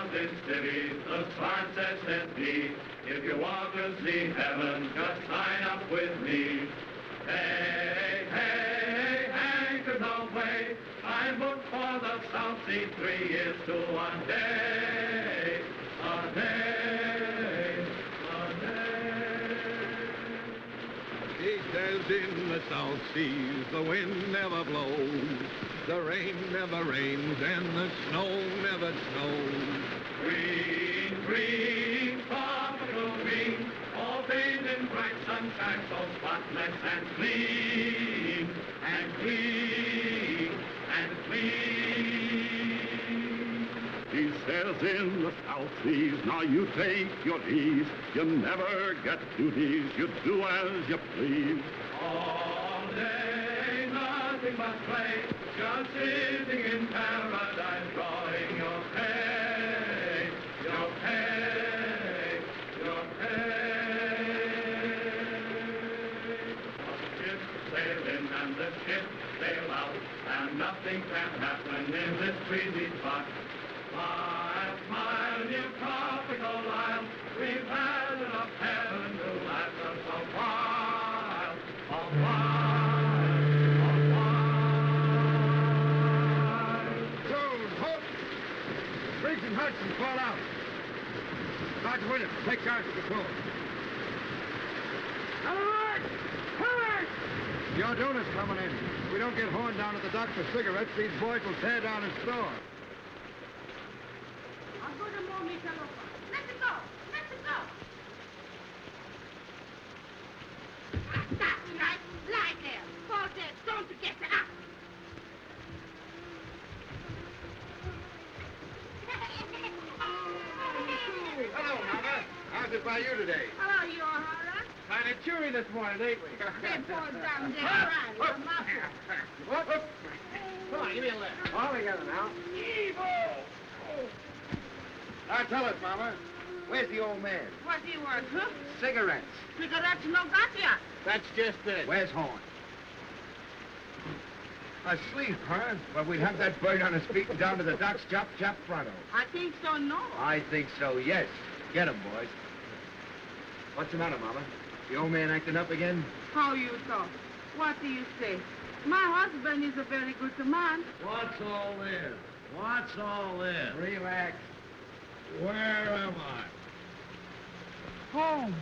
of this city, the sign says SSD. If you want to see heaven, just sign up with me. Hey, hey, anchor no way. I booked for the South Sea 3 years to 1 day. A day, a day. He says in the South Seas the wind never blows, the rain never rains, and the snow never snows. Green, green, tropical green, all bathed in bright sunshine, so spotless and clean, and clean, and clean. He says in the South Seas, now you take your ease, you never get duties, you do as you please. All day, nothing but play, just sitting in paradise, drawing your pay, your pay, your pay. The ship sail in and the ship sail out, and nothing can happen in this breezy spot. Smile, smile, you tropical isle, we've had enough heaven to last us a while, a while, a while. Joan, halt! Briggs and Huston, fall out. Sergeant Williams, take charge of the patrol. Alert! Alert! Your donuts coming in. If we don't get horned down at the dock for cigarettes, these boys will tear down his store. Let it go! Let it go! That's right. Lie there. Fall dead. Don't get up. Hello, Mama. How's it by you today? Hello, you O'Hara. Kind of cheery this morning, ain't we? They fall down there. Right, your muffler. What? Come on, give me a lift. All together now. Evil! Now tell us, Mama, where's the old man? What do you want, huh? Cigarettes. Cigarettes no got ya. That's just it. Where's Horn? Asleep, huh? Well, we'd have that bird on his feet and down to the docks, chop, chop, pronto. I think so, no. I think so, yes. Get him, boys. What's the matter, Mama? The old man acting up again? How you talk? What do you say? My husband is a very good man. What's all this? What's all this? Relax. Where am I? Home.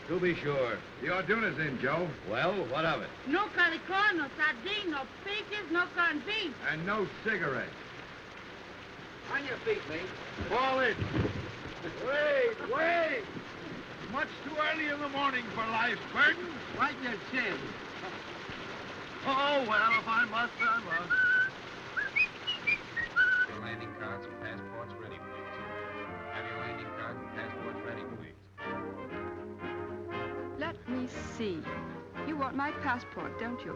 To be sure. The Orduna's in, Joe. Well, what of it? No calicor, no sardine, no peaches, no corned beef. And no cigarettes. On your feet, mate. Fall in. Wait, wait! Much too early in the morning for life, Burton. Wipe your chin. Oh, well, if I must, I must. Your landing cards and passports ready, please. Have your landing cards and passports ready, please. Let me see. You want my passport, don't you?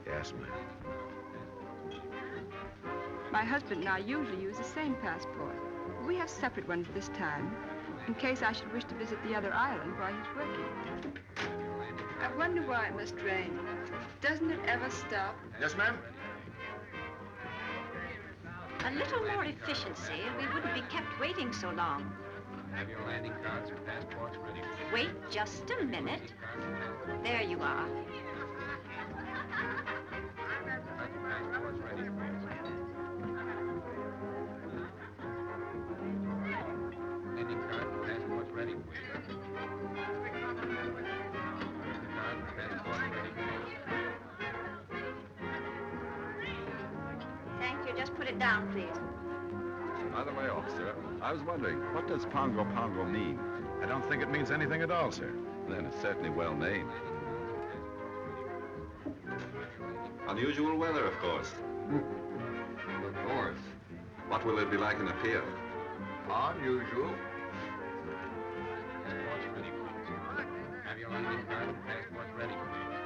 Yes, ma'am. My husband and I usually use the same passport. We have separate ones this time, in case I should wish to visit the other island while he's working. I wonder why it must rain. Doesn't it ever stop? Yes, ma'am? A little more efficiency, and we wouldn't be kept waiting so long. Have your landing cards and passports ready, please. Wait just a minute. There you are. Passports ready, please. Landing cards and passports ready, please. Cards and passports ready, please. Thank you. Just put it down, please. By the way, officer, I was wondering, what does Pago Pago mean? I don't think it means anything at all, sir. Then it's certainly well named. Unusual weather, of course. Of course. What will it be like in the pier? Unusual. Passports ready, please. Have your landing cards and passports ready, please.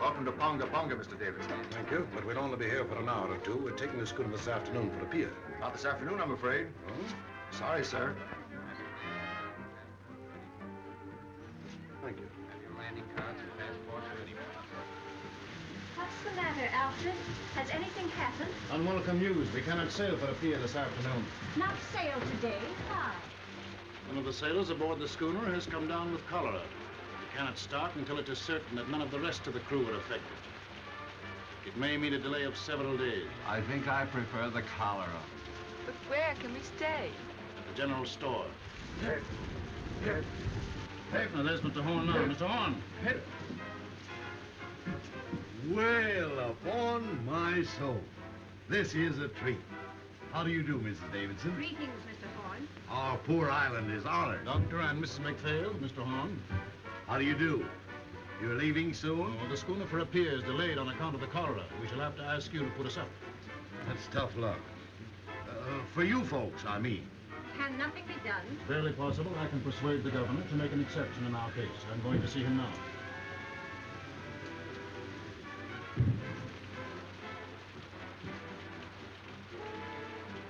Welcome to Pago Pago, Mr. Davidson. Thank you, but we'll only be here for an hour or two. We're taking the schooner this afternoon for the pier. Not this afternoon, I'm afraid. Oh? Sorry, sir. Thank you. Have your landing cards and passports ready, please. the matter, Alfred? Has anything happened? Unwelcome news. We cannot sail for the pier this afternoon. Not sail today. Why? One of the sailors aboard the schooner has come down with cholera. We cannot start until it is certain that none of the rest of the crew are affected. It may mean a delay of several days. I think I prefer the cholera. But where can we stay? At the general store. Now, there's Mr. Horn now. Mr. Horn. Well, upon my soul, this is a treat. How do you do, Mrs. Davidson? Greetings, Mr. Horn. Our poor island is honored. Doctor and Mrs. Macphail, Mr. Horn. How do you do? You're leaving soon? Oh, the schooner for a pier is delayed on account of the cholera. We shall have to ask you to put us up. That's tough luck. For you folks, I mean. Can nothing be done? It's barely possible. I can persuade the governor to make an exception in our case. I'm going to see him now.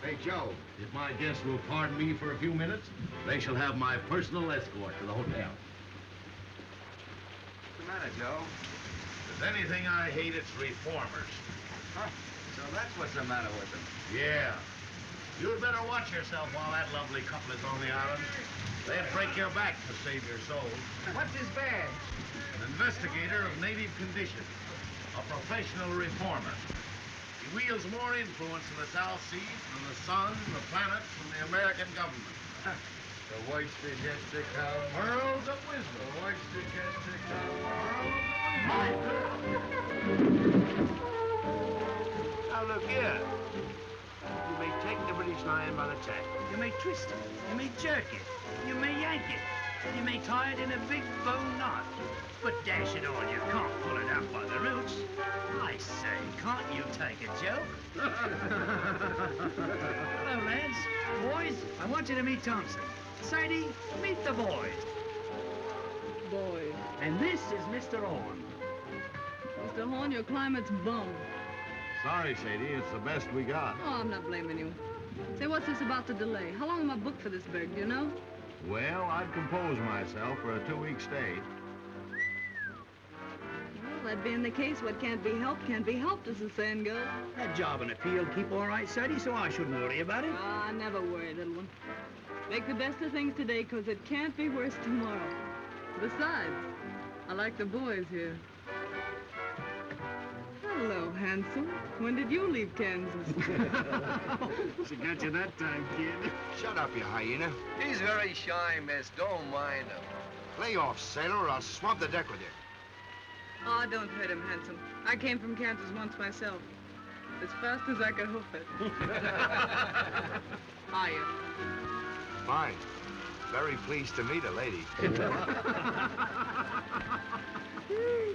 Hey, Joe, if my guests will pardon me for a few minutes, they shall have my personal escort to the hotel. What's the matter, Joe? If there's anything I hate, it's reformers. Huh? So that's what's the matter with them. Yeah. You'd better watch yourself while that lovely couple is on the island. They'd break your back to save your soul. What's his badge? An investigator of native conditions. A professional reformer. He wields more influence in the South Seas than the sun, the planets, and the American government. The voice that has to come. Pearls of wisdom. The voice that has to come. Now look here. You may take the British Lion by the tail. You may twist it. You may jerk it. You may yank it. You may tie it in a big bow knot. But dash it all, you can't pull it out by the roots. I say, can't you take a joke? Hello, lads. Boys, I want you to meet Thompson. Sadie, meet the boys. Boy. And this is Mr. Horn. Mr. Horn, your climate's bum. Sorry, Sadie. It's the best we got. Oh, I'm not blaming you. Say, what's this about the delay? How long am I booked for this berg, do you know? Well, I'd compose myself for a 2-week stay. Well, that being the case, what can't be helped, as the saying goes. That job in the field keep all right, Sadie, so I shouldn't worry about it. Ah, I never worry, little one. Make the best of things today, 'cause it can't be worse tomorrow. Besides, I like the boys here. Hello, handsome. When did you leave Kansas? She got you that time, kid. Shut up, you hyena. He's very shy, miss. Don't mind him. Lay off, sailor, or I'll swab the deck with you. Oh, don't hurt him, handsome. I came from Kansas once myself. As fast as I could hoof it. Hiya. Fine. Very pleased to meet a lady.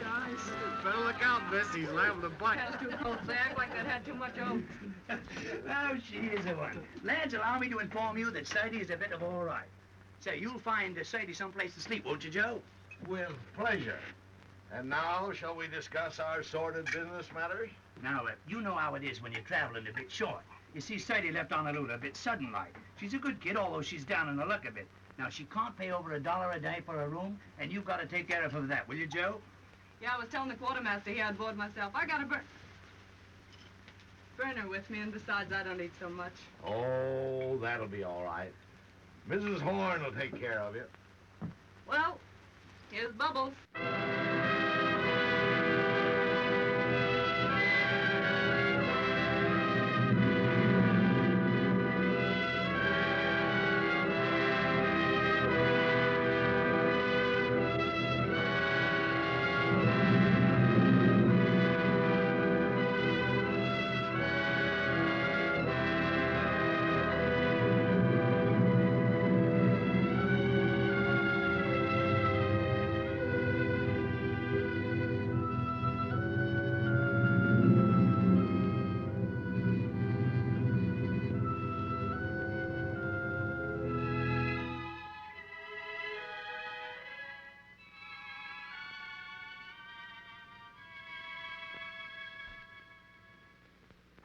Nice. Better look out, miss. He's liable to bite. That's too close. They act like they'd had too much oats. Oh, she is a one. Lads, allow me to inform you that Sadie is a bit of all right. Say, you'll find Sadie someplace to sleep, won't you, Joe? With pleasure. And now, shall we discuss our sordid business matters? Now, you know how it is when you're traveling a bit short. You see, Sadie left Honolulu a bit sudden-like. She's a good kid, although she's down in the luck a bit. Now, she can't pay over $1 a day for a room, and you've got to take care of her for that, will you, Joe? Yeah, I was telling the quartermaster here I'd board myself. I got a burner with me, and besides, I don't eat so much. Oh, that'll be all right. Mrs. Horn will take care of you. Well, here's Bubbles.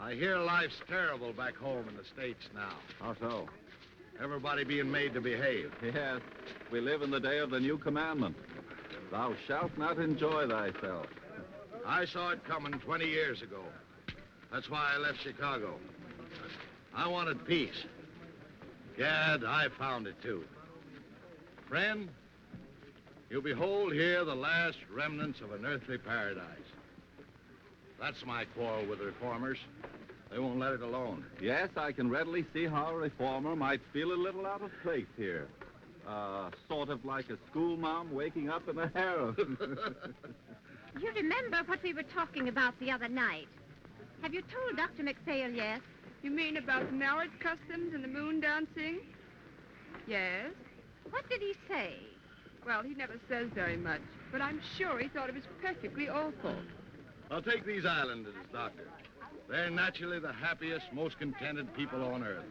I hear life's terrible back home in the States now. How so? Everybody being made to behave. Yes, we live in the day of the new commandment. Thou shalt not enjoy thyself. I saw it coming 20 years ago. That's why I left Chicago. I wanted peace. Gad, I found it too. Friend, you behold here the last remnants of an earthly paradise. That's my quarrel with the reformers. They won't let it alone. Yes, I can readily see how a reformer might feel a little out of place here. Sort of like a schoolma'am waking up in a harem. You remember what we were talking about the other night? Have you told Dr. Macphail yet? You mean about marriage customs and the moon dancing? Yes. What did he say? Well, he never says very much, but I'm sure he thought it was perfectly awful. I'll take these islanders, Doctor. They're naturally the happiest, most contented people on earth.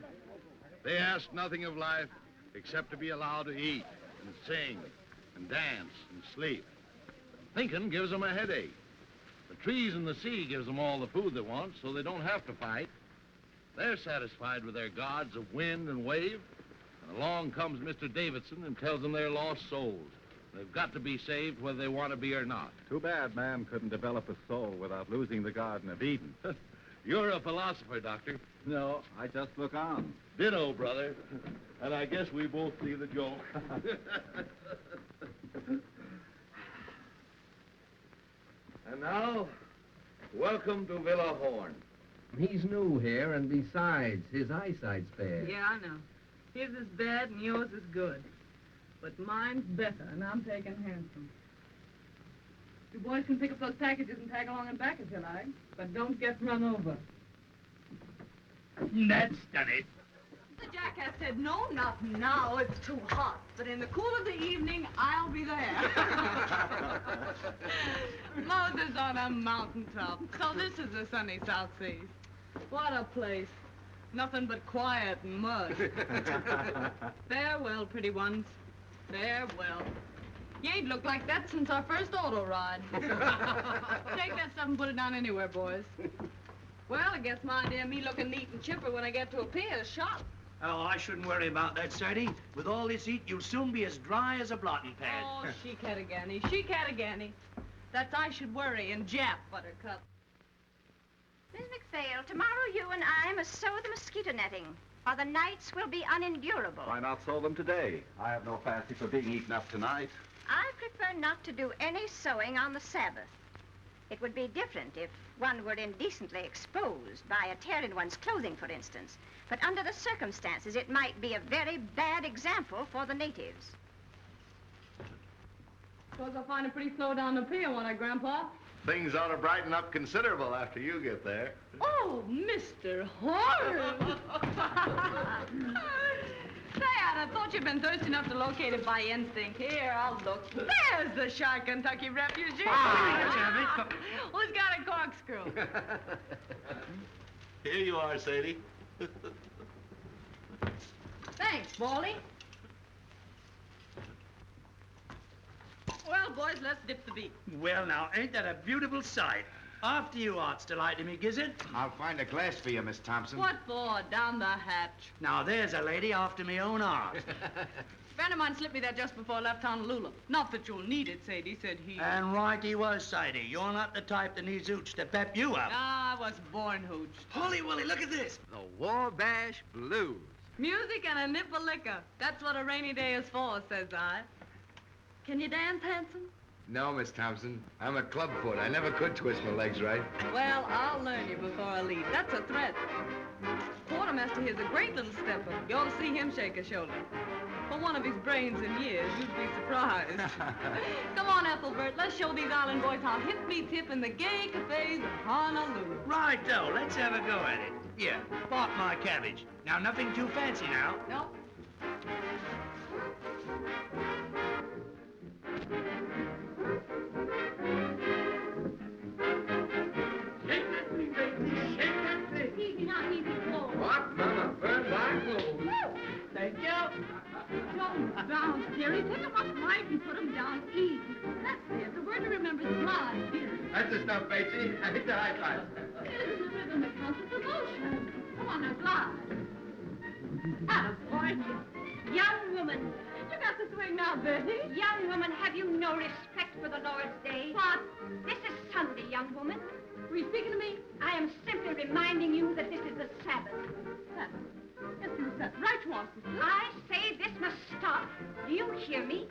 They ask nothing of life except to be allowed to eat and sing and dance and sleep. Thinking gives them a headache. The trees and the sea gives them all the food they want, so they don't have to fight. They're satisfied with their gods of wind and wave. And along comes Mr. Davidson and tells them they're lost souls. They've got to be saved whether they want to be or not. Too bad man couldn't develop a soul without losing the Garden of Eden. You're a philosopher, Doctor. No, I just look on. Ditto, brother. And I guess we both see the joke. And now, welcome to Villa Horn. He's new here, and besides, his eyesight's bad. Yeah, I know. His is bad and yours is good. But mine's better, and I'm taking handsome. You boys can pick up those packages and tag along and back if you like, but don't get run over. That's done it. The jackass said, no, not now, it's too hot. But in the cool of the evening, I'll be there. Moses on a mountaintop. So this is the sunny South Seas. What a place. Nothing but quiet and mud. Farewell, pretty ones. Farewell. You ain't looked like that since our first auto ride. Take that stuff and put it down anywhere, boys. Well, I guess my idea of me looking neat and chipper when I get to a pier is shot. Oh, I shouldn't worry about that, Sadie. With all this heat, you'll soon be as dry as a blotting pad. Oh, she-catagani, she-catagani. That's I should worry in Jap, Buttercup. Miss Macphail, tomorrow you and I must sew the mosquito netting, or the nights will be unendurable. Why not sew them today? I have no fancy for being eaten up tonight. I prefer not to do any sewing on the Sabbath. It would be different if one were indecently exposed by a tear in one's clothing, for instance. But under the circumstances, it might be a very bad example for the natives. Suppose I'll find it pretty slow down the pier, won't I, Grandpa? Things ought to brighten up considerable after you get there. Oh, Mr. Horace! Say, I'd have thought you'd been thirsty enough to locate it by instinct. Here, I'll look. There's the shy Kentucky refugee. Who's got a corkscrew? Here you are, Sadie. Thanks, Baldy. Well, boys, let's dip the beak. Well, now, ain't that a beautiful sight? After you, Art's delighted me, Gizzard. I'll find a glass for you, Miss Thompson. What for? Down the hatch. Now, there's a lady after me own art. A friend of mine slipped me that just before I left Honolulu. Not that you'll need it, Sadie, said he. And right he was, Sadie. You're not the type that needs hooch to pep you up. Ah, I was born hooched. Holy Willie, look at this. The Wabash Blues. Music and a nip of liquor. That's what a rainy day is for, says I. Can you dance, handsome? No, Miss Thompson. I'm a clubfoot. I never could twist my legs right. Well, I'll learn you before I leave. That's a threat. Quartermaster here's a great little stepper. You ought to see him shake a shoulder. For one of his brains in years, you'd be surprised. Come on, Ethelbert. Let's show these island boys how hip meets hip in the gay cafes of Honolulu. Right, though. Let's have a go at it. Here, part my cabbage. Now, nothing too fancy now. Nope. Easy now, easy, slow. What, Mama? Burn my clothes. Thank you. Don't bounce, dearie. Pick them up right and put them down easy. That's it. The word to remember is glide, dearie. That's the stuff, Batesy. I hit the high five. It isn't the rhythm that counts, it's emotion. Come on now, glide. Attaboy. Young woman. You got the swing now, Betty. Young woman, have you no respect for the Lord's Day. What? This is Sunday, young woman. Were you speaking to me? I am simply reminding you that this is the Sabbath. Sabbath. Yes, you said. Right you are, sister. I say this must stop. Do you hear me?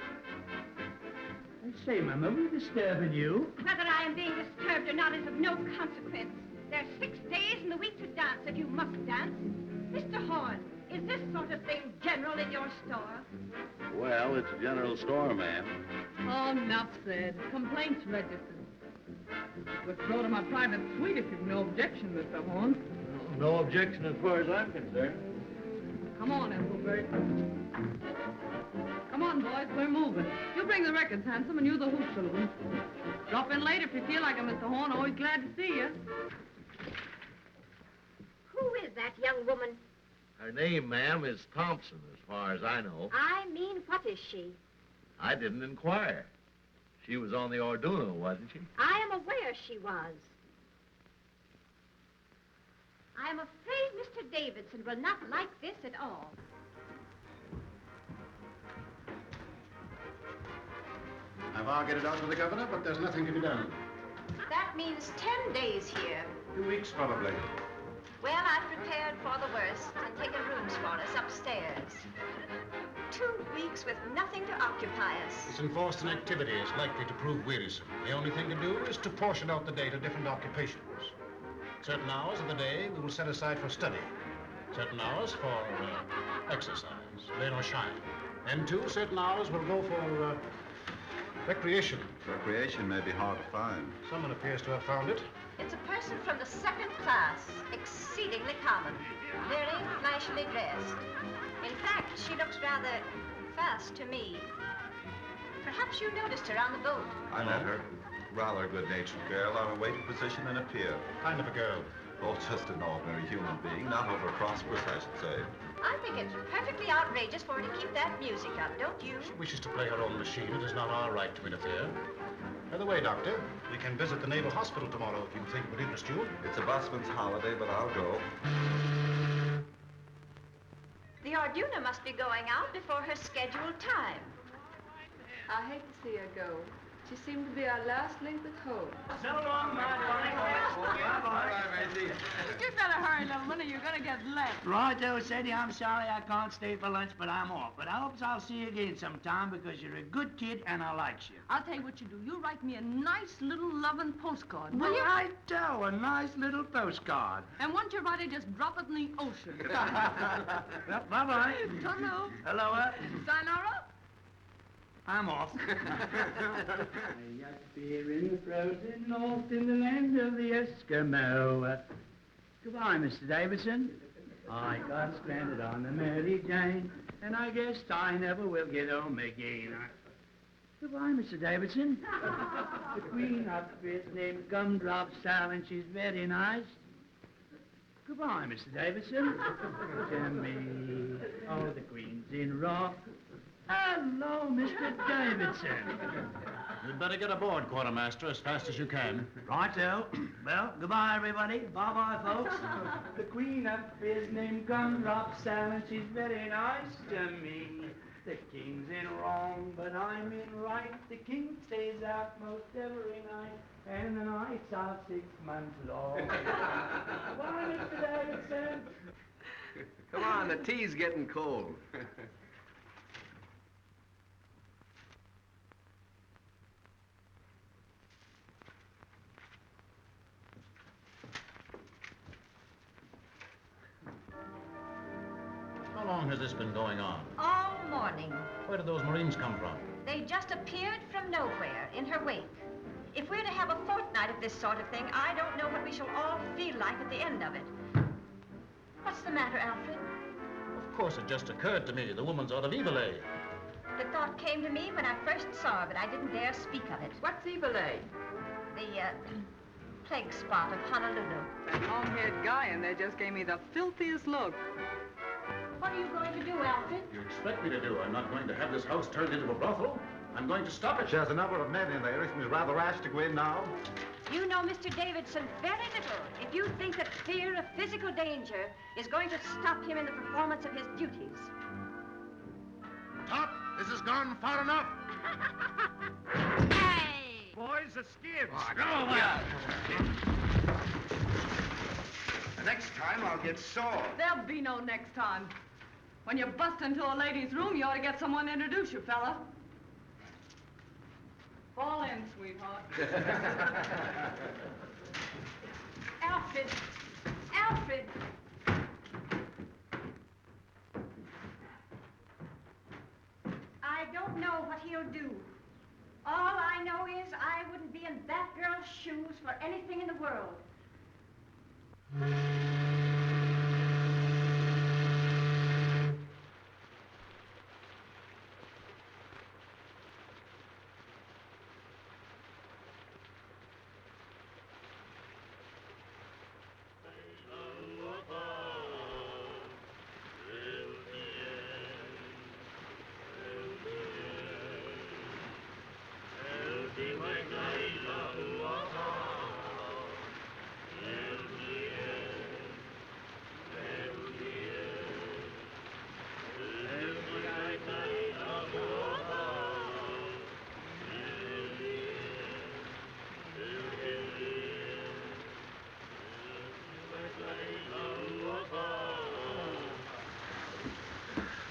I say, Mama, we're disturbing you. Whether I am being disturbed or not is of no consequence. There are 6 days in the week to dance, and you must dance. Mr. Horn, is this sort of thing general in your store? Well, it's a general store, ma'am. Oh, enough said. Complaints registered. Withdraw to my private suite if you've no objection, Mr. Horn. No objection as far as I'm concerned. Come on, Ethelbert. Come on, boys, we're moving. You bring the records, Handsome, and you the hoop Sullivan. Drop in late if you feel like it, Mr. Horn. Always glad to see you. Who is that young woman? Her name, ma'am, is Thompson, as far as I know. I mean, what is she? I didn't inquire. She was on the Orduno, wasn't she? I am aware she was. I am afraid Mr. Davidson will not like this at all. I've argued it out with the governor, but there's nothing to be done. That means 10 days here. 2 weeks, probably. Well, I've prepared for the worst and taken rooms for us upstairs. 2 weeks with nothing to occupy us. This enforced inactivity is likely to prove wearisome. The only thing to do is to portion out the day to different occupations. Certain hours of the day we will set aside for study. Certain hours for exercise, rain or shine. And too, certain hours will go for recreation. Recreation may be hard to find. Someone appears to have found it. It's a person from the 2nd class, exceedingly common, very flashily dressed. In fact, she looks rather fast to me. Perhaps you noticed her on the boat. I met her. Rather a good-natured girl on a waiting position in a pier. Kind of a girl. Oh, just an ordinary human being, not over prosperous, I should say. I think it's perfectly outrageous for her to keep that music up, don't you? She wishes to play her own machine. It is not our right to interfere. By the way, Doctor, we can visit the Naval Hospital tomorrow if you think it would interest you. It's a busman's holiday, but I'll go. The Orduna must be going out before her scheduled time. I hate to see her go. She seemed to be our last link with hope. So long, my You better hurry, little one, or you're gonna get left. Righto, Sadie, I'm sorry I can't stay for lunch, but I'm off. But I hope I'll see you again sometime because you're a good kid and I likes you. I'll tell you what you do. You write me a nice little loving postcard, will you? Righto, a nice little postcard. And once you write it, just drop it in the ocean. Well, bye-bye. Hello. Hello, Sayonara. I'm off. I up here in the frozen north in the land of the Eskimo. Goodbye, Mr. Davidson. I got stranded on the Mary Jane, and I guess I never will get home again. Goodbye, Mr. Davidson. The queen up is named Gumdrop Sal, and she's very nice. Goodbye, Mr. Davidson. To me, oh, the queen's in rock. Hello, Mr. Davidson. You'd better get aboard, Quartermaster, as fast as you can. Righto. Well, goodbye, everybody. Bye-bye, folks. The queen up is named Gumdrop Sal, and she's very nice to me. The king's in wrong, but I'm in right. The king stays out most every night, and the nights are 6 months long. Goodbye, Mr. Davidson. Come on, the tea's getting cold. How long has this been going on? All morning. Where did those Marines come from? They just appeared from nowhere in her wake. If we're to have a fortnight of this sort of thing, I don't know what we shall all feel like at the end of it. What's the matter, Alfred? Of course, it just occurred to me. The woman's out of Evil-A. The thought came to me when I first saw her, but I didn't dare speak of it. What's Evil-A? The, plague spot of Honolulu. That long-haired guy in there just gave me the filthiest look. What are you going to do, Alfred? You expect me to do? I'm not going to have this house turned into a brothel. I'm going to stop it. She has a number of men in there. Isn't it rather rash to go in now? You know Mr. Davidson very little if you think that fear of physical danger is going to stop him in the performance of his duties. Top, this has gone far enough. Hey! boys. The skids. Oh, Go yeah. The next time I'll get sore. There'll be no next time. When you bust into a lady's room, you ought to get someone to introduce you, fella. Fall in, sweetheart. Alfred! Alfred! I don't know what he'll do. All I know is I wouldn't be in that girl's shoes for anything in the world.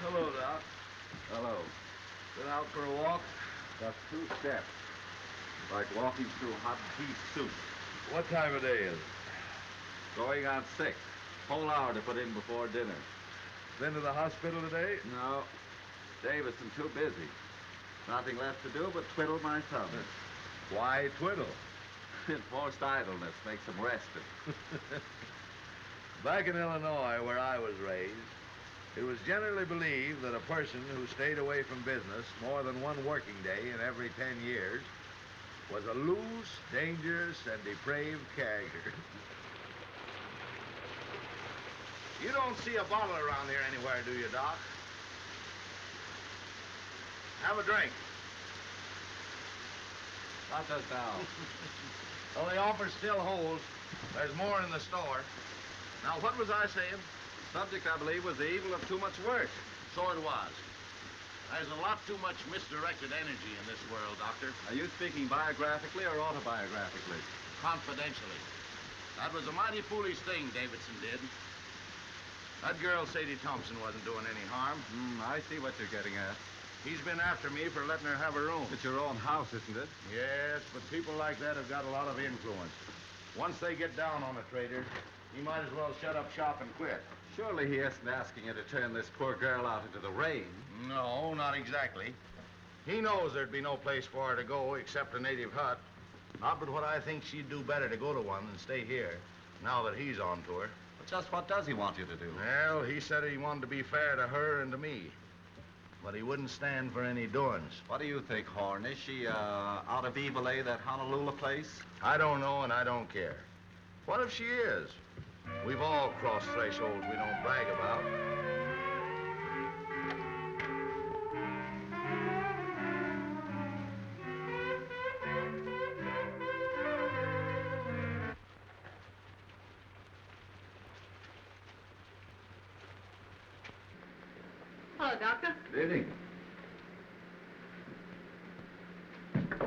Hello, Doc. Hello. Been out for a walk? Just 2 steps. Like walking through hot beef soup. What time of day is it? Going on 6. Whole hour to put in before dinner. Been to the hospital today? No. Davidson too busy. Nothing left to do but twiddle my thumb. Why twiddle? Enforced idleness makes him rested. Back in Illinois, where I was raised, it was generally believed that a person who stayed away from business more than one working day in every 10 years was a loose, dangerous, and depraved character. You don't see a bottle around here anywhere, do you, Doc? Have a drink. Not just now. Well, the offer still holds. There's more in the store. Now, what was I saying? Subject, I believe, was the evil of too much work. So it was. There's a lot too much misdirected energy in this world, Doctor. Are you speaking biographically or autobiographically? Confidentially. That was a mighty foolish thing Davidson did. That girl, Sadie Thompson, wasn't doing any harm. I see what you're getting at. He's been after me for letting her have her room. It's your own house, isn't it? Yes, but people like that have got a lot of influence. Once they get down on a trader, he might as well shut up shop and quit. Surely he isn't asking you to turn this poor girl out into the rain. No, not exactly. He knows there'd be no place for her to go except a native hut. Not but what I think she'd do better to go to one than stay here, now that he's on to her. But just what does he want you to do? Well, he said he wanted to be fair to her and to me. But he wouldn't stand for any doings. What do you think, Horn? Is she, out of Evil, that Honolulu place? I don't know and I don't care. What if she is? We've all crossed thresholds we don't brag about. Hello, Doctor. Good evening.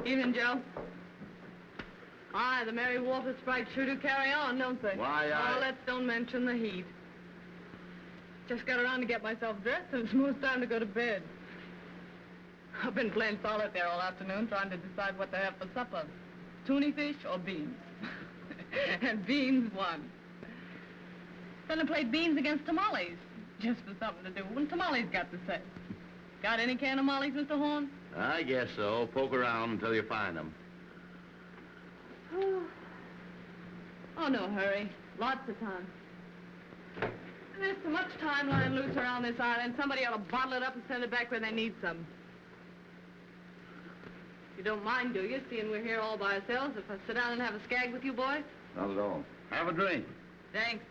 Evening, Joe. Aye, the merry water sprites sure do carry on, don't they? Why, Oh, let's don't mention the heat. Just got around to get myself dressed, and it's most time to go to bed. I've been playing solitaire all afternoon, trying to decide what to have for supper. Tuna fish or beans? And beans won. Then I played beans against tamales, just for something to do, and tamales got to say. Got any can of mollies, Mr. Horn? I guess so. Poke around until you find them. Oh, no hurry. Lots of time. There's so much time lying loose around this island, somebody ought to bottle it up and send it back where they need some. You don't mind, do you, seeing we're here all by ourselves, if I sit down and have a skag with you boys? Not at all. Have a drink. Thanks.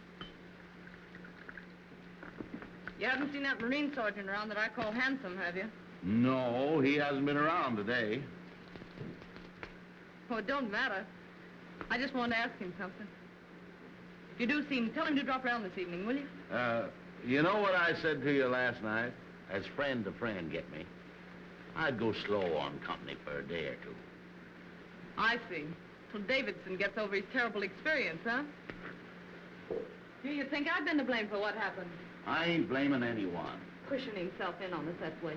You haven't seen that Marine sergeant around that I call handsome, have you? No, he hasn't been around today. Oh, it don't matter. I just wanted to ask him something. If you do see him, tell him to drop around this evening, will you? You know what I said to you last night? As friend to friend, get me. I'd go slow on company for a day or two. I see. Till Davidson gets over his terrible experience, huh? Do you think I've been to blame for what happened? I ain't blaming anyone. Pushing himself in on us that way.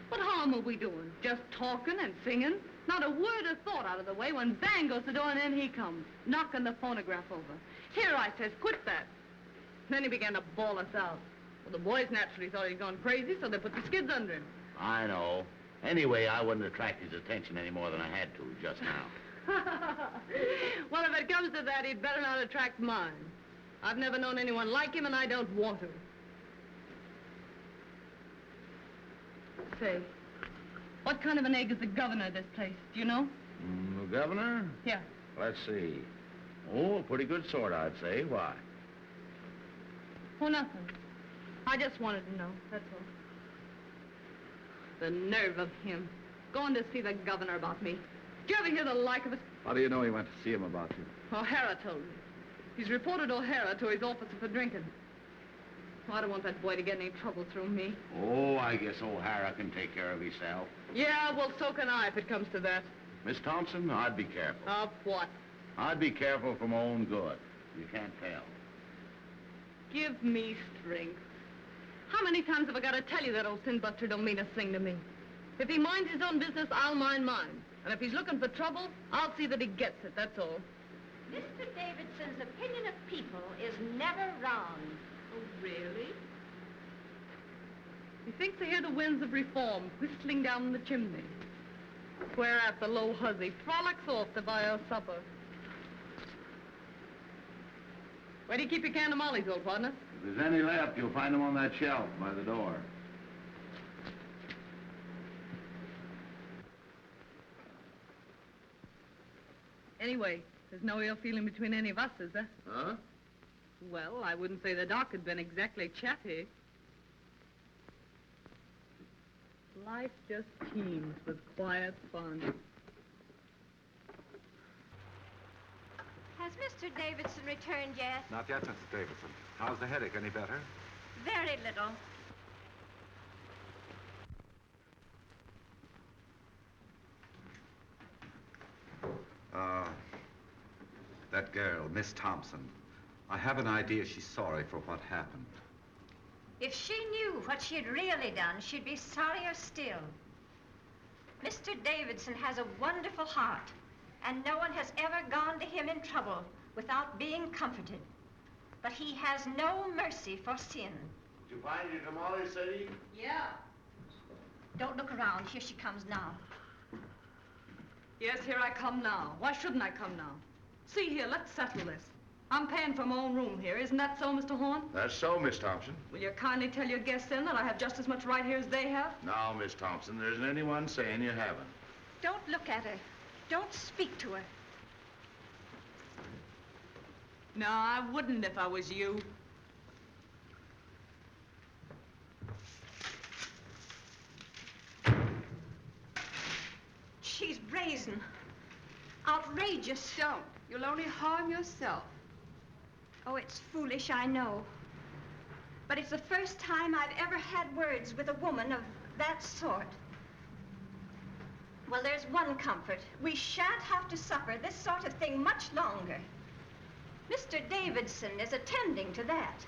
What harm are we doing? Just talking and singing? Not a word of thought out of the way when bang goes the door and in he comes, knocking the phonograph over. Here, I says, quit that. Then he began to bawl us out. Well, the boys naturally thought he'd gone crazy, so they put the skids under him. I know. Anyway, I wouldn't attract his attention any more than I had to just now. Well, if it comes to that, he'd better not attract mine. I've never known anyone like him, and I don't want to. Say, what kind of an egg is the governor of this place? Do you know? The governor? Yeah. Let's see. Oh, a pretty good sort, I'd say. Why? Oh, nothing. I just wanted to know, that's all. The nerve of him. Going to see the governor about me. Did you ever hear the like of it? How do you know he went to see him about you? O'Hara told me. He's reported O'Hara to his officer for drinking. Oh, I don't want that boy to get any trouble through me. Oh, I guess O'Hara can take care of himself. Yeah, well, so can I if it comes to that. Miss Thompson, I'd be careful. Of what? I'd be careful for my own good. You can't tell. Give me strength. How many times have I got to tell you that old sin buster don't mean a thing to me? If he minds his own business, I'll mind mine. And if he's looking for trouble, I'll see that he gets it, that's all. Mr. Davidson's opinion of people is never wrong. Oh, really? He thinks to hear the winds of reform whistling down the chimney. Whereat the low hussy frolics off to buy her supper. Where do you keep your can of mollies, old partner? If there's any left, you'll find them on that shelf by the door. Anyway, there's no ill feeling between any of us, is there? Huh? Well, I wouldn't say the doc had been exactly chatty. Life just teems with quiet fun. Has Mr. Davidson returned yet? Not yet, Mrs. Davidson. How's the headache? Any better? Very little. That girl, Miss Thompson. I have an idea she's sorry for what happened. If she knew what she had really done, she'd be sorrier still. Mr. Davidson has a wonderful heart, and no one has ever gone to him in trouble without being comforted. But he has no mercy for sin. Did you find your tamales, Sadie? Yeah. Don't look around. Here she comes now. Yes, here I come now. Why shouldn't I come now? See here, let's settle this. I'm paying for my own room here. Isn't that so, Mr. Horn? That's so, Miss Thompson. Will you kindly tell your guests then that I have just as much right here as they have? Now, Miss Thompson, there isn't anyone saying you haven't. Don't look at her. Don't speak to her. No, I wouldn't if I was you. She's brazen. Outrageous. Don't. You'll only harm yourself. Oh, it's foolish, I know. But it's the first time I've ever had words with a woman of that sort. Well, there's one comfort. We shan't have to suffer this sort of thing much longer. Mr. Davidson is attending to that.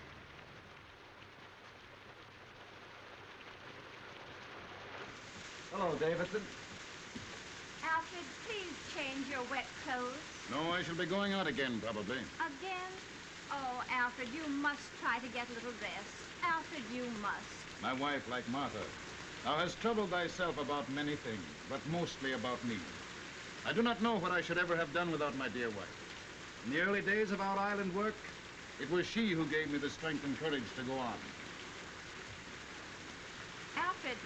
Hello, Davidson. Alfred, please change your wet clothes. No, I shall be going out again, probably. Again? Oh, Alfred, you must try to get a little rest. Alfred, you must. My wife, like Martha, thou hast troubled thyself about many things, but mostly about me. I do not know what I should ever have done without my dear wife. In the early days of our island work, it was she who gave me the strength and courage to go on. Alfred,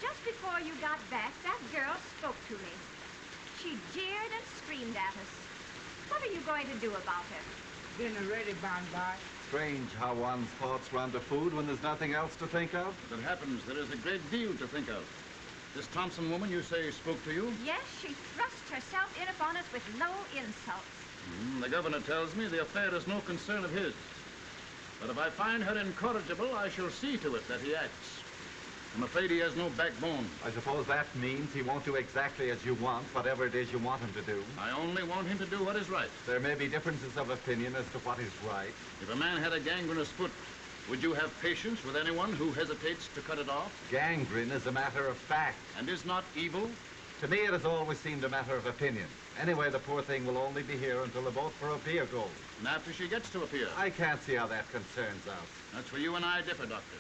just before you got back, that girl spoke to me. She jeered and screamed at us. What are you going to do about her? Dinner ready, Bondi. Strange how one's thoughts run to food when there's nothing else to think of. As it happens, there is a great deal to think of. This Thompson woman, you say, spoke to you? Yes, she thrust herself in upon us with low insults. The governor tells me the affair is no concern of his. But if I find her incorrigible, I shall see to it that he acts. I'm afraid he has no backbone. I suppose that means he won't do exactly as you want, whatever it is you want him to do. I only want him to do what is right. There may be differences of opinion as to what is right. If a man had a gangrenous foot, would you have patience with anyone who hesitates to cut it off? Gangrene is a matter of fact. And is not evil? To me, it has always seemed a matter of opinion. Anyway, the poor thing will only be here until the boat for Apia goes. And after she gets to Apia? I can't see how that concerns us. That's where you and I differ, Doctor.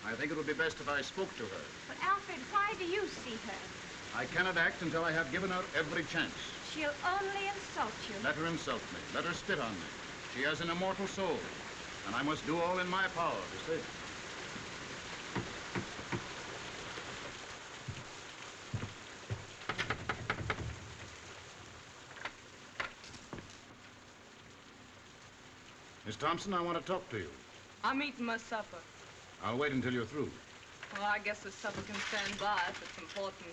I think it would be best if I spoke to her. But, Alfred, why do you see her? I cannot act until I have given her every chance. She'll only insult you. Let her insult me. Let her spit on me. She has an immortal soul, and I must do all in my power to save it. Miss Thompson, I want to talk to you. I'm eating my supper. I'll wait until you're through. Well, I guess the supper can stand by if it's important.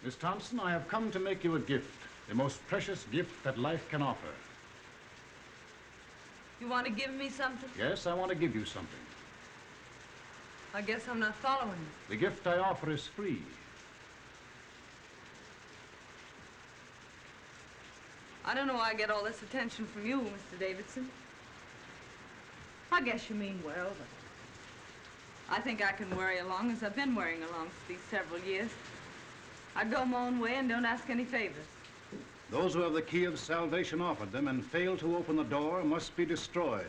Miss Thompson, I have come to make you a gift, the most precious gift that life can offer. You want to give me something? Yes, I want to give you something. I guess I'm not following you. The gift I offer is free. I don't know why I get all this attention from you, Mr. Davidson. I guess you mean well, but I think I can worry along as I've been worrying along for these several years. I go my own way and don't ask any favors. Those who have the key of salvation offered them and fail to open the door must be destroyed.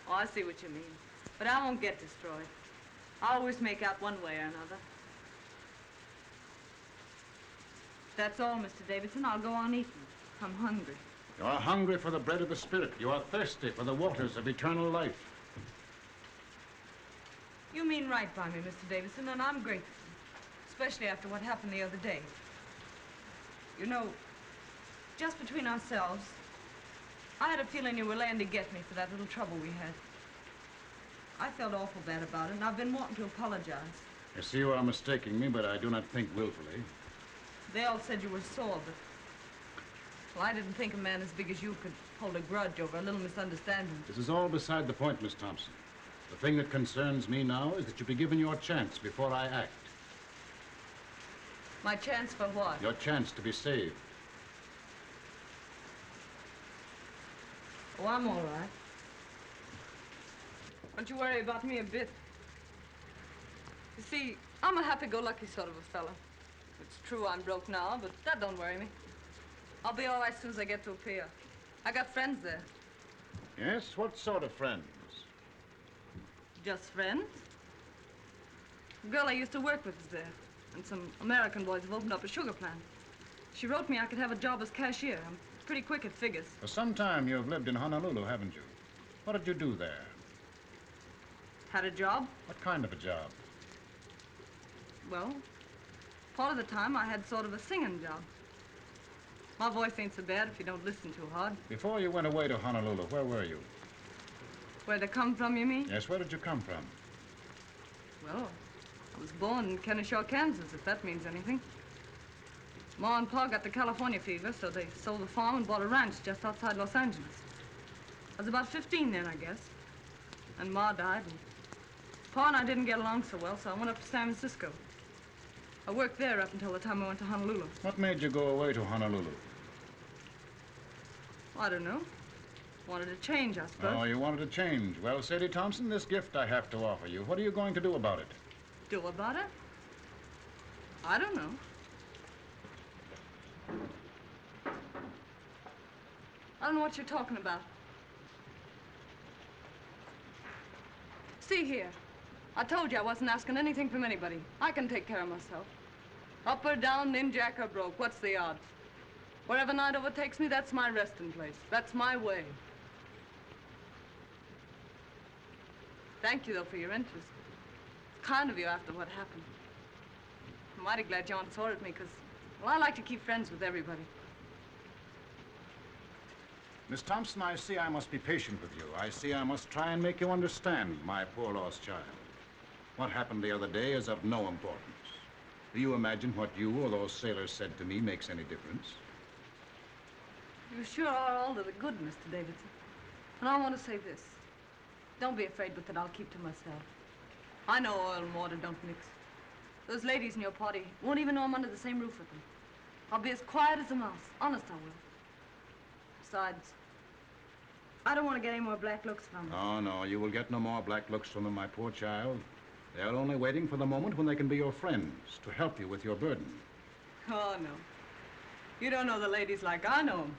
Oh, I see what you mean. But I won't get destroyed. I always make out one way or another. That's all, Mr. Davidson. I'll go on eating. I'm hungry. You are hungry for the bread of the Spirit. You are thirsty for the waters of eternal life. You mean right by me, Mr. Davidson, and I'm grateful. Especially after what happened the other day. You know, just between ourselves, I had a feeling you were laying to get me for that little trouble we had. I felt awful bad about it, and I've been wanting to apologize. I see you are mistaking me, but I do not think willfully. They all said you were sore, but... Well, I didn't think a man as big as you could hold a grudge over a little misunderstanding. This is all beside the point, Miss Thompson. The thing that concerns me now is that you be given your chance before I act. My chance for what? Your chance to be saved. Oh, I'm all right. Don't you worry about me a bit. You see, I'm a happy-go-lucky sort of a fella. It's true I'm broke now, but that don't worry me. I'll be all right as soon as I get to Apia. I got friends there. Yes? What sort of friends? Just friends. The girl I used to work with is there. And some American boys have opened up a sugar plant. She wrote me I could have a job as cashier. I'm pretty quick at figures. For some time you have lived in Honolulu, haven't you? What did you do there? Had a job? What kind of a job? Well, part of the time I had sort of a singing job. My voice ain't so bad if you don't listen too hard. Before you went away to Honolulu, where were you? Where'd I come from, you mean? Yes, where did you come from? Well, I was born in Kennesaw, Kansas, if that means anything. Ma and Pa got the California fever, so they sold the farm and bought a ranch just outside Los Angeles. I was about 15 then, I guess. And Ma died, and Pa and I didn't get along so well, so I went up to San Francisco. I worked there up until the time I went to Honolulu. What made you go away to Honolulu? I don't know. Wanted to change, I suppose. Oh, you wanted to change. Well, Sadie Thompson, this gift I have to offer you, what are you going to do about it? Do about it? I don't know. I don't know what you're talking about. See here. I told you I wasn't asking anything from anybody. I can take care of myself. Up or down, ninjack or broke, what's the odds? Wherever night overtakes me, that's my resting place. That's my way. Thank you, though, for your interest. It's kind of you after what happened. I'm mighty glad Joan saw at me, because, well, I like to keep friends with everybody. Miss Thompson, I see I must be patient with you. I see I must try and make you understand my poor lost child. What happened the other day is of no importance. Do you imagine what you or those sailors said to me makes any difference? You sure are all to the good, Mr. Davidson. And I want to say this. Don't be afraid with it. I'll keep to myself. I know oil and water don't mix. Those ladies in your party won't even know I'm under the same roof with them. I'll be as quiet as a mouse. Honest, I will. Besides, I don't want to get any more black looks from them. Oh, no, you will get no more black looks from them, my poor child. They're only waiting for the moment when they can be your friends, to help you with your burden. Oh, no. You don't know the ladies like I know them.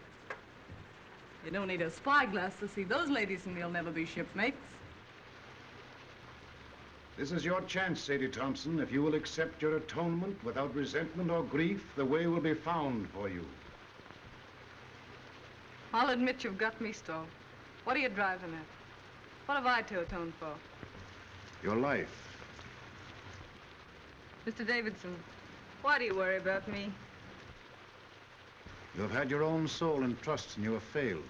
You don't need a spyglass to see those ladies, and they'll never be shipmates. This is your chance, Sadie Thompson. If you will accept your atonement without resentment or grief, the way will be found for you. I'll admit you've got me stalled. What are you driving at? What have I to atone for? Your life. Mr. Davidson, why do you worry about me? You have had your own soul in trust, and you have failed.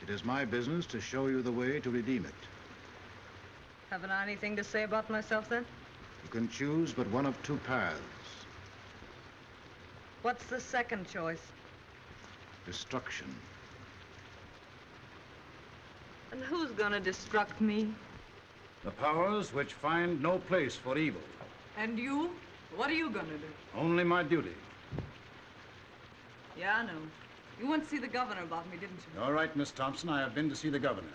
It is my business to show you the way to redeem it. Haven't I anything to say about myself, then? You can choose but one of two paths. What's the second choice? Destruction. And who's gonna destruct me? The powers which find no place for evil. And you? What are you gonna do? Only my duty. Yeah, I know. You went to see the governor about me, didn't you? All right, Miss Thompson, I have been to see the governor.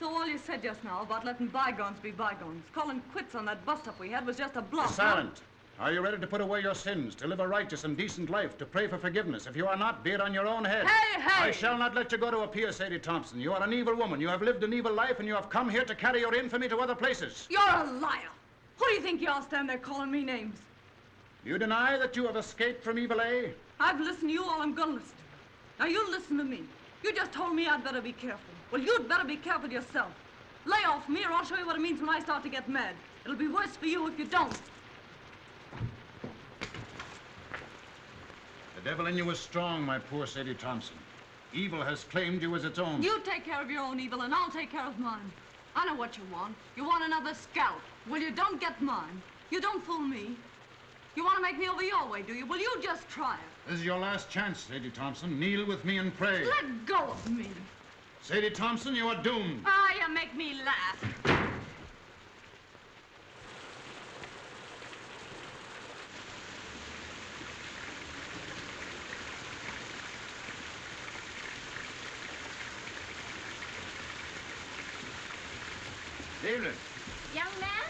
So all you said just now about letting bygones be bygones, calling quits on that bust-up we had was just a bluff. Be silent. Are you ready to put away your sins, to live a righteous and decent life, to pray for forgiveness? If you are not, be it on your own head. Hey, hey! I shall not let you go to a pious, Sadie Thompson. You are an evil woman. You have lived an evil life, and you have come here to carry your infamy to other places. You're a liar. Who do you think you are standing there calling me names? You deny that you have escaped from evil A? I've listened to you all I'm gonna listen to. Now you listen to me. You just told me I'd better be careful. Well, you'd better be careful yourself. Lay off me or I'll show you what it means when I start to get mad. It'll be worse for you if you don't. The devil in you is strong, my poor Sadie Thompson. Evil has claimed you as its own. You take care of your own evil and I'll take care of mine. I know what you want. You want another scalp. Well, you don't get mine. You don't fool me. You want to make me over your way, do you? Well, you just try it. This is your last chance, Sadie Thompson. Kneel with me and pray. Let go of me. Sadie Thompson, you are doomed. Ah, you make me laugh. Evening. Young man,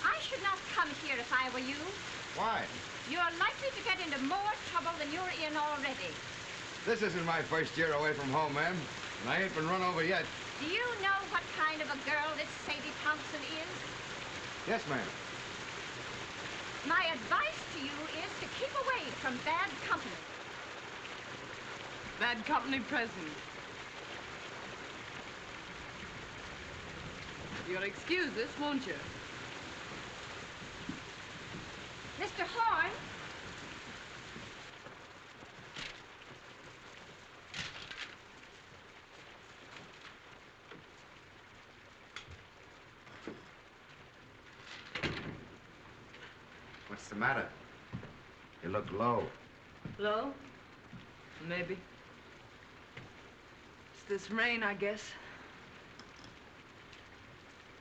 I should not come here if I were you. Why? You're likely to get into more trouble than you're in already. This isn't my first year away from home, ma'am. And I ain't been run over yet. Do you know what kind of a girl this Sadie Thompson is? Yes, ma'am. My advice to you is to keep away from bad company. Bad company present. You'll excuse this, won't you? Mr. Horn. What's the matter? You look low. Low? Maybe. It's this rain, I guess.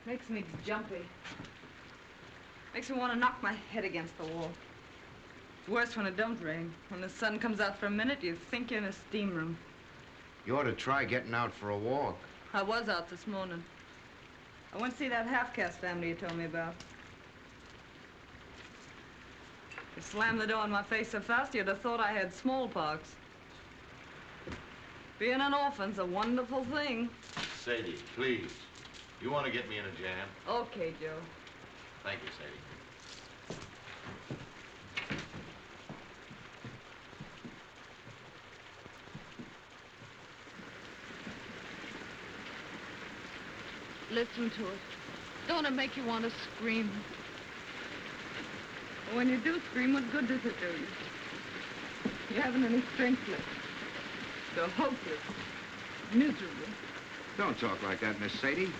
Makes me jumpy. Makes me want to knock my head against the wall. It's worse when it don't rain. When the sun comes out for a minute, you think you're in a steam room. You ought to try getting out for a walk. I was out this morning. I went to see that half-caste family you told me about. You slammed the door in my face so fast you'd have thought I had smallpox. Being an orphan's a wonderful thing. Sadie, please. You want to get me in a jam? Okay, Joe. Thank you, Sadie. Listen to it. Don't it make you want to scream? When you do scream, what good does it do you? You haven't any strength left. You're hopeless. Miserable. Don't talk like that, Miss Sadie.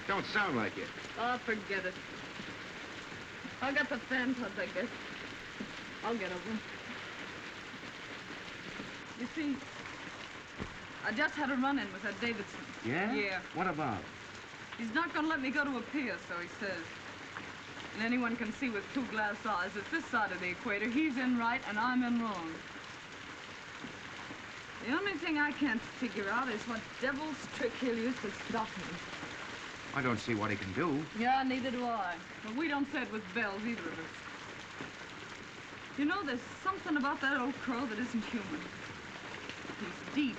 Don't sound like it. Oh, forget it. I got the phantoms, I guess. I'll get over them. You see, I just had a run-in with that Davidson. Yeah? Yeah. What about? He's not going to let me go to a pier, so he says. And anyone can see with 2 glass eyes that this side of the equator, he's in right and I'm in wrong. The only thing I can't figure out is what devil's trick he'll use to stop me. I don't see what he can do. Yeah, neither do I. But we don't say it with bells, either of us. You know, there's something about that old crow that isn't human. He's deep,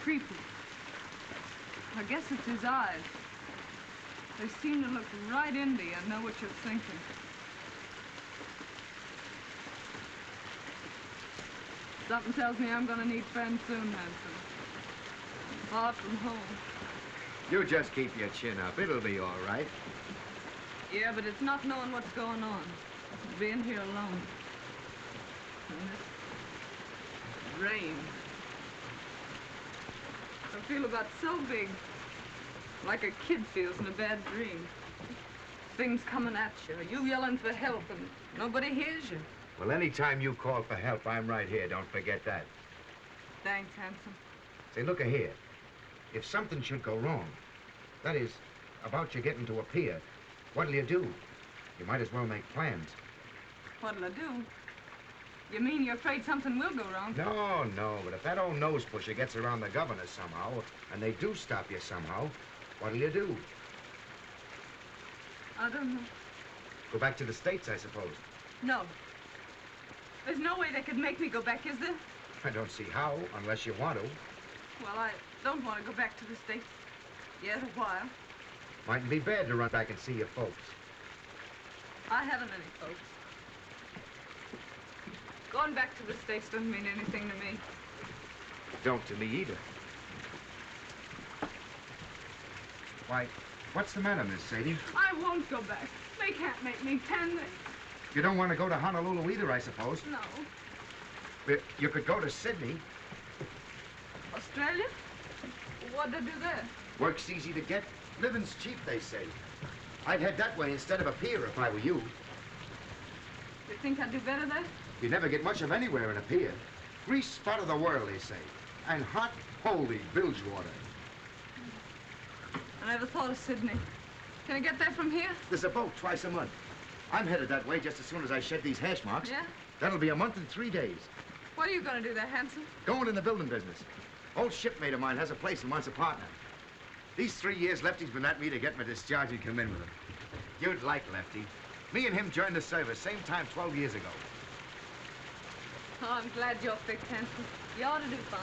creepy. I guess it's his eyes. They seem to look right into you and know what you're thinking. Something tells me I'm gonna need friends soon, Hanson. Far from home. You just keep your chin up. It'll be all right. Yeah, but it's not knowing what's going on. It's being here alone. And this rain. I feel about so big. Like a kid feels in a bad dream. Things coming at you. You yelling for help and nobody hears you. Well, anytime you call for help, I'm right here. Don't forget that. Thanks, Hanson. Say, look here. If something should go wrong, that is, about you getting to a pier, what'll you do? You might as well make plans. What'll I do? You mean you're afraid something will go wrong? No, but if that old nose pusher gets around the governor somehow, and they do stop you somehow, what'll you do? I don't know. Go back to the States, I suppose. No. There's no way they could make me go back, is there? I don't see how, unless you want to. Well, I don't want to go back to the States yet a while. Mightn't be bad to run back and see your folks. I haven't any folks. Going back to the States doesn't mean anything to me. Don't to me either. Why, what's the matter, Miss Sadie? I won't go back. They can't make me, can they? You don't want to go to Honolulu either, I suppose. No. But you could go to Sydney. Australia? What'd I do there? Work's easy to get. Living's cheap, they say. I'd head that way instead of a pier if I were you. You think I'd do better there? You'd never get much of anywhere in a pier. Grease spot of the world, they say. And hot, holy bilge water. I never thought of Sydney. Can I get there from here? There's a boat twice a month. I'm headed that way just as soon as I shed these hash marks. Yeah? That'll be a month and 3 days. What are you going to do there, Hanson? Going in the building business. Old shipmate of mine has a place and wants a partner. These 3 years, Lefty's been at me to get my discharge and come in with him. You'd like Lefty. Me and him joined the service same time 12 years ago. Oh, I'm glad you're fixed, Hanson. You ought to do fine.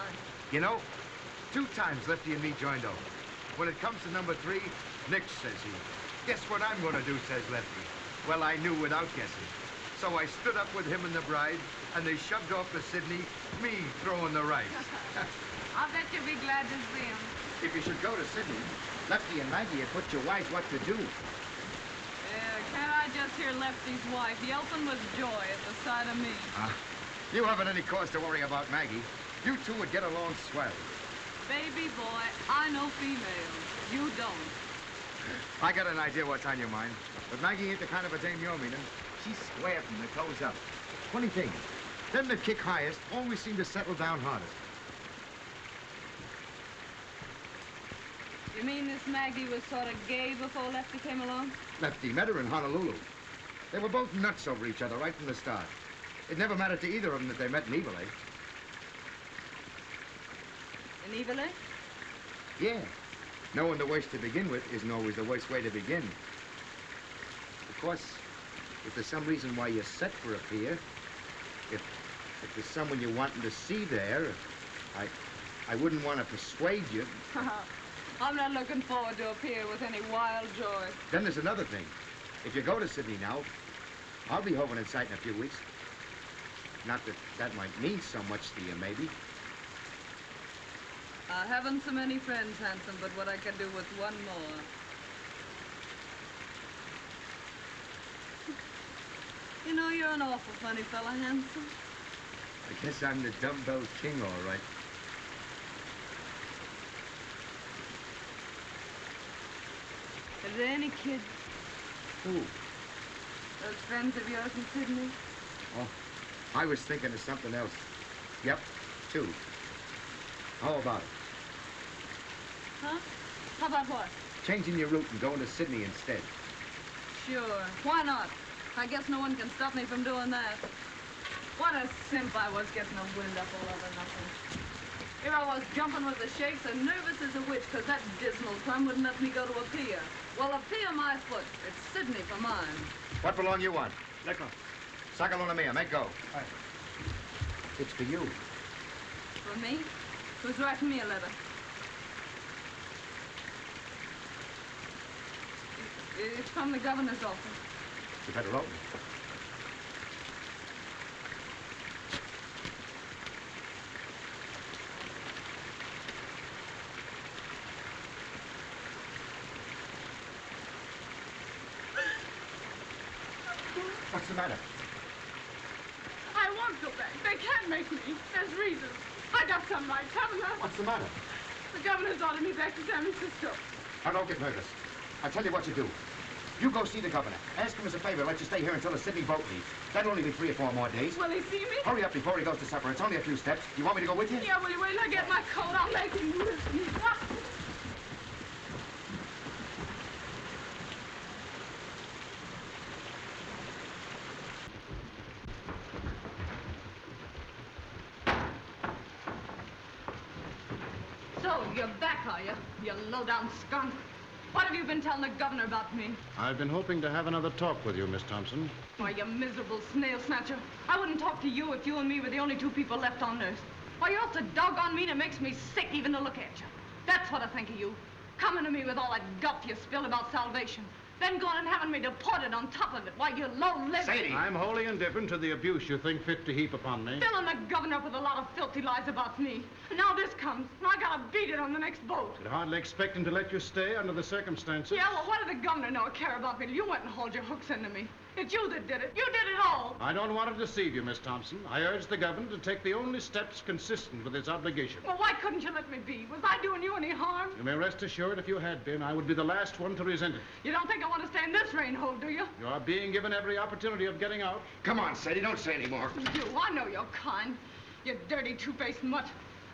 You know, 2 times Lefty and me joined over. When it comes to number 3, Nick, says he. Guess what I'm going to do, says Lefty. Well, I knew without guessing. So I stood up with him and the bride, and they shoved off to Sydney, me throwing the rice. I'll bet you'll be glad to see him. If you should go to Sydney, Lefty and Maggie had put you wise what to do. Can't I just hear Lefty's wife yelping with joy at the sight of me? You haven't any cause to worry about Maggie. You two would get along swell. Baby boy, I know females. You don't. I got an idea what's on your mind. But Maggie ain't the kind of a dame you're meaning. She's square from the toes up. Funny thing, them that kick highest always seem to settle down hardest. You mean this Maggie was sort of gay before Lefty came along? Lefty met her in Honolulu. They were both nuts over each other right from the start. It never mattered to either of them that they met in Evil, eh? In Evil, eh? Yeah. Knowing the worst to begin with isn't always the worst way to begin. Of course, if there's some reason why you're set for a pier, if there's someone you're wanting to see there, I wouldn't want to persuade you. I'm not looking forward to a pier with any wild joy. Then there's another thing. If you go to Sydney now, I'll be hoping in sight in a few weeks. Not that that might mean so much to you, maybe. I haven't so many friends, Hanson, but what I can do with one more. You know, you're an awful funny fella, Hanson. I guess I'm the dumbbell king, all right. Are there any kids? Who? Those friends of yours in Sydney? Oh, I was thinking of something else. Yep, 2. How about it? Huh? How about what? Changing your route and going to Sydney instead. Sure. Why not? I guess no one can stop me from doing that. What a simp I was getting a wind up all over nothing. Here I was jumping with the shakes and nervous as a witch because that dismal crumb wouldn't let me go to a pier. Well, a pier my foot. It's Sydney for mine. What belong you want? Liquor. Sagalona mia, make go. Aye. It's for you. For me? Who's writing me a letter? It's from the governor's office. You better open it. What's the matter? I won't go back. They can't make me. There's reasons. I got some rights, haven't I? What's the matter? The governor's ordered me back to San Francisco. Now, don't get nervous. I'll tell you what you do. You go see the governor. Ask him as a favor to let you stay here until the Sydney boat leaves. That'll only be 3 or 4 more days. Will he see me? Hurry up before he goes to supper. It's only a few steps. You want me to go with you? Yeah, will you wait till I get my coat? I'll make him lift me. What? So, you're back, are you? You low-down skunk. What have you been telling the governor about me? I've been hoping to have another talk with you, Miss Thompson. Why, you miserable snail snatcher. I wouldn't talk to you if you and me were the only 2 people left on Earth. Why, you're so doggone mean it makes me sick even to look at you. That's what I think of you. Coming to me with all that guff you spilled about salvation. Then going and having me deported on top of it. Why, you low-lived... Sadie! I'm wholly indifferent to the abuse you think fit to heap upon me. Filling the governor up with a lot of filthy lies about me. Now this comes, and I gotta beat it on the next boat. I'd hardly expect him to let you stay under the circumstances. Yeah, well, what did the governor know or care about me till you went and hauled your hooks into me? It's you that did it. You did it all. I don't want to deceive you, Miss Thompson. I urge the governor to take the only steps consistent with his obligation. Well, why couldn't you let me be? Was I doing you any harm? You may rest assured if you had been, I would be the last one to resent it. You don't think I want to stay in this rain hole, do you? You are being given every opportunity of getting out. Come on, Sadie, don't say any more. You, I know you're kind. You dirty, two-faced mutt.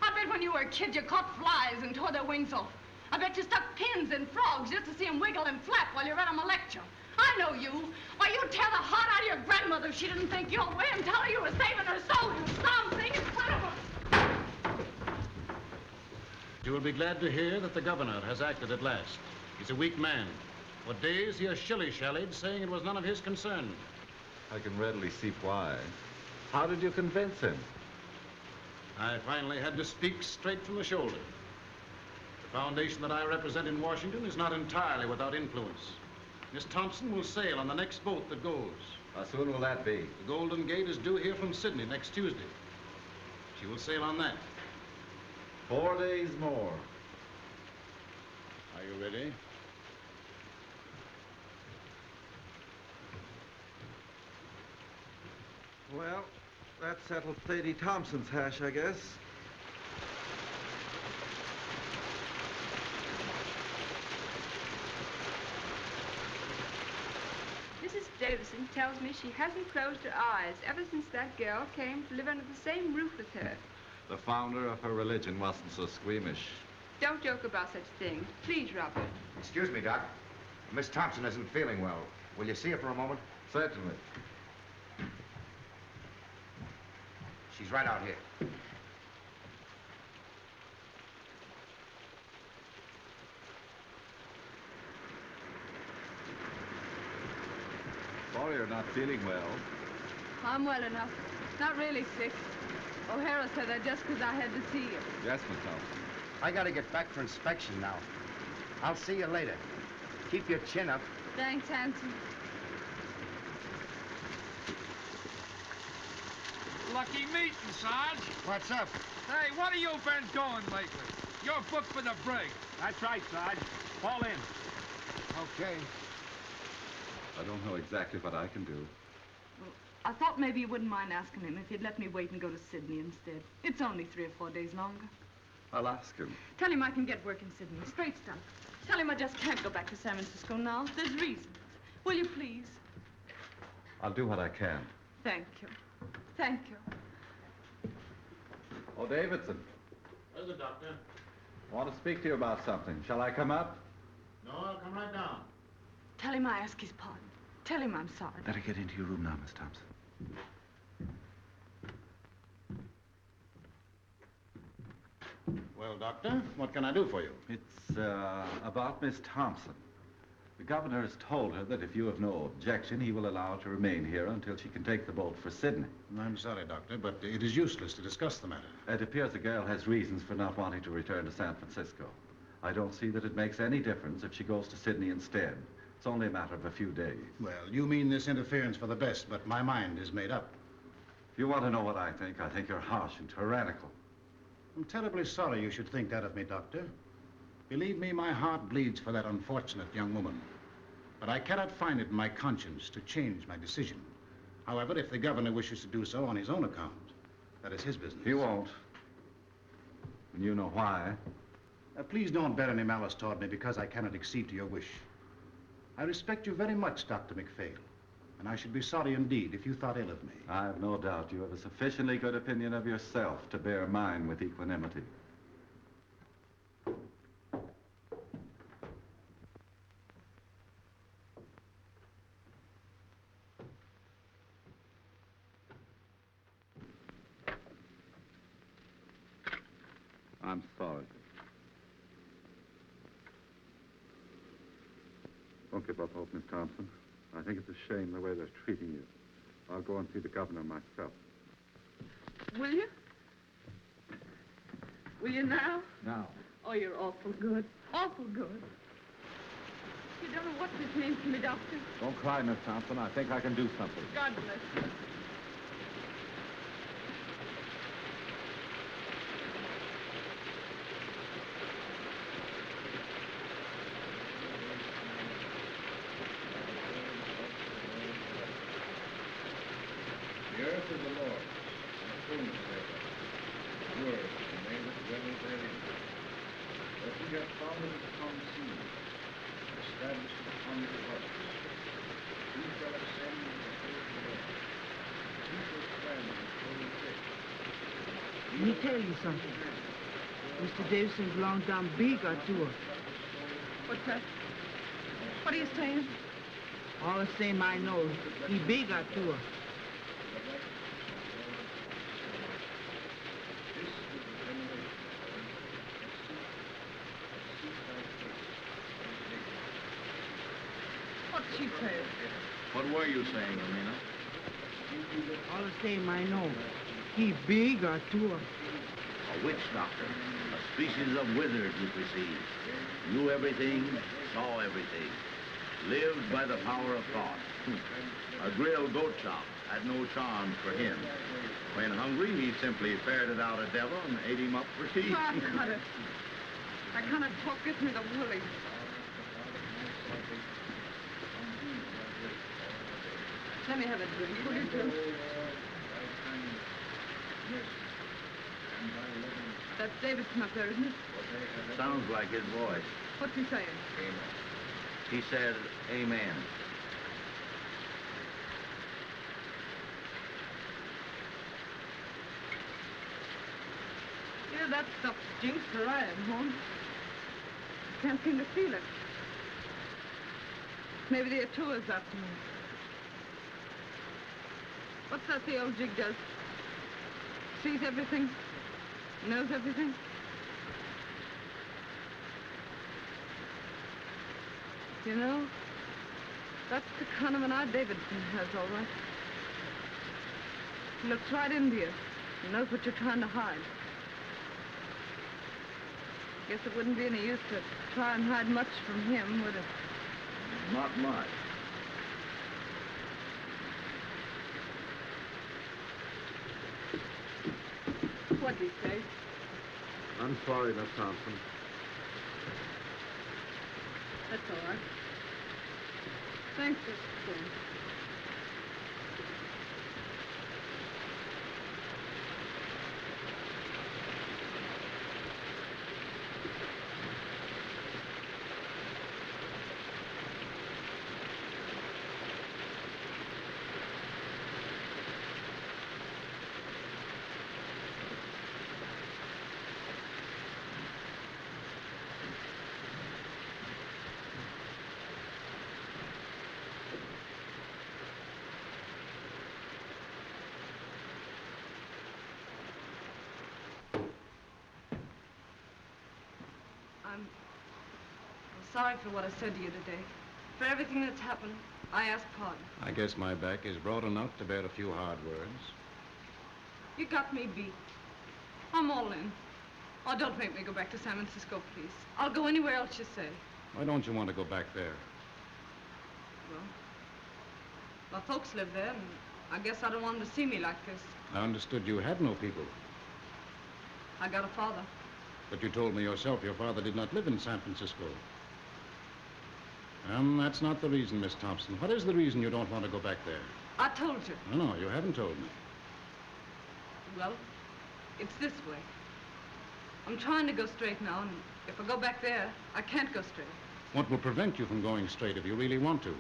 I bet when you were a kid you caught flies and tore their wings off. I bet you stuck pins in frogs just to see them wiggle and flap while you read them a lecture. I know you. Why, you'd tear the heart out of your grandmother if she didn't think your way and tell her you were saving her soul, you something in front of her. You will be glad to hear that the governor has acted at last. He's a weak man. For days he has shilly-shallied, saying it was none of his concern. I can readily see why. How did you convince him? I finally had to speak straight from the shoulder. The foundation that I represent in Washington is not entirely without influence. Miss Thompson will sail on the next boat that goes. How soon will that be? The Golden Gate is due here from Sydney next Tuesday. She will sail on that. 4 days more. Are you ready? Well, that settles Sadie Thompson's hash, I guess. Mrs. Davidson tells me she hasn't closed her eyes ever since that girl came to live under the same roof with her. The founder of her religion wasn't so squeamish. Don't joke about such things. Please, Robert. Excuse me, Doc. Miss Thompson isn't feeling well. Will you see her for a moment? Certainly. She's right out here. Sorry you're not feeling well. I'm well enough. Not really sick. O'Hara said that just because I had to see you. Yes, Miss Thompson. I gotta get back for inspection now. I'll see you later. Keep your chin up. Thanks, handsome. Lucky meeting, Sarge. What's up? Hey, what have you been doing lately? You're booked for the brig. That's right, Sarge. Fall in. Okay. I don't know exactly what I can do. Well, I thought maybe you wouldn't mind asking him if he'd let me wait and go to Sydney instead. It's only 3 or 4 days longer. I'll ask him. Tell him I can get work in Sydney. Straight stuff. Tell him I just can't go back to San Francisco now. There's reasons. Will you please? I'll do what I can. Thank you. Thank you. Oh, Davidson. There's the doctor. I want to speak to you about something. Shall I come up? No, I'll come right down. Tell him I ask his pardon. Tell him I'm sorry. Better get into your room now, Miss Thompson. Well, Doctor, what can I do for you? It's about Miss Thompson. The governor has told her that if you have no objection, he will allow her to remain here until she can take the boat for Sydney. I'm sorry, Doctor, but it is useless to discuss the matter. It appears the girl has reasons for not wanting to return to San Francisco. I don't see that it makes any difference if she goes to Sydney instead. It's only a matter of a few days. Well, you mean this interference for the best, but my mind is made up. If you want to know what I think you're harsh and tyrannical. I'm terribly sorry you should think that of me, Doctor. Believe me, my heart bleeds for that unfortunate young woman. But I cannot find it in my conscience to change my decision. However, if the governor wishes to do so on his own account, that is his business. He won't. And you know why. Please don't bear any malice toward me because I cannot accede to your wish. I respect you very much, Dr. Macphail, and I should be sorry indeed if you thought ill of me. I have no doubt you have a sufficiently good opinion of yourself to bear mine with equanimity. I'm sorry. Don't give up hope, Miss Thompson. I think it's a shame the way they're treating you. I'll go and see the governor myself. Will you? Will you now? Now. Oh, you're awful good. Awful good. You don't know what this means to me, Doctor. Don't cry, Miss Thompson. I think I can do something. God bless you. The earth is the Lord's, and the fullness thereof. The word, and they that dwell therein. But he hath founded it upon the sea, established it upon the waters. Who shall ascend into the hill of the Lord? Who shall stand in his holy place? Let me tell you something. Mr. Davison's long down big or two. What's that? What are you saying? All the same I know, he big or two. What's she saying? What were you saying, Amina? All the same I know, he big or two. A witch doctor, a species of wizard you perceive. Knew everything, saw everything. Lived by the power of thought. A grilled goat chop had no charms for him. When hungry, he simply ferreted out a devil and ate him up for tea. Oh, I got it. That kind of talk gets me the willies. Let me have a drink, will you, Joan? That's Davidson up there, isn't it? Sounds like his voice. What's he saying? He said, amen. Yeah, that stuff stinks where I am, Holmes. Can't seem to feel it. Maybe the Atua's after me. What's that the old jig does? Sees everything? Knows everything? You know, that's the kind of an eye Davidson has, all right. He looks right into you. He knows what you're trying to hide. Guess it wouldn't be any use to try and hide much from him, would it? Not much. What'd he say? I'm sorry, Miss Thompson. That's all right. Thanks, Mr. Stone. sorry for what I said to you today. For everything that's happened, I ask pardon. I guess my back is broad enough to bear a few hard words. You got me beat. I'm all in. Oh, don't make me go back to San Francisco, please. I'll go anywhere else you say. Why don't you want to go back there? Well, my folks live there, and I guess I don't want them to see me like this. I understood you had no people. I got a father. But you told me yourself your father did not live in San Francisco. That's not the reason, Miss Thompson. What is the reason you don't want to go back there? I told you. No, you haven't told me. Well, it's this way. I'm trying to go straight now, and if I go back there, I can't go straight. What will prevent you from going straight if you really want to?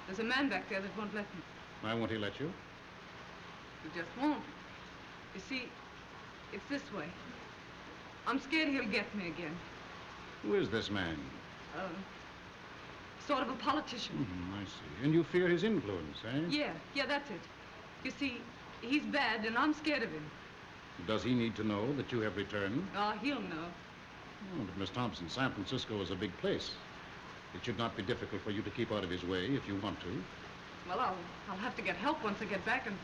There's a man back there that won't let me. Why won't he let you? He just won't. You see, it's this way. I'm scared he'll get me again. Who is this man? Sort of a politician. I see. And you fear his influence, eh? Yeah, that's it. You see, he's bad, and I'm scared of him. Does he need to know that you have returned? Oh, he'll know. Oh, but Miss Thompson, San Francisco is a big place. It should not be difficult for you to keep out of his way if you want to. Well, I'll have to get help once I get back, and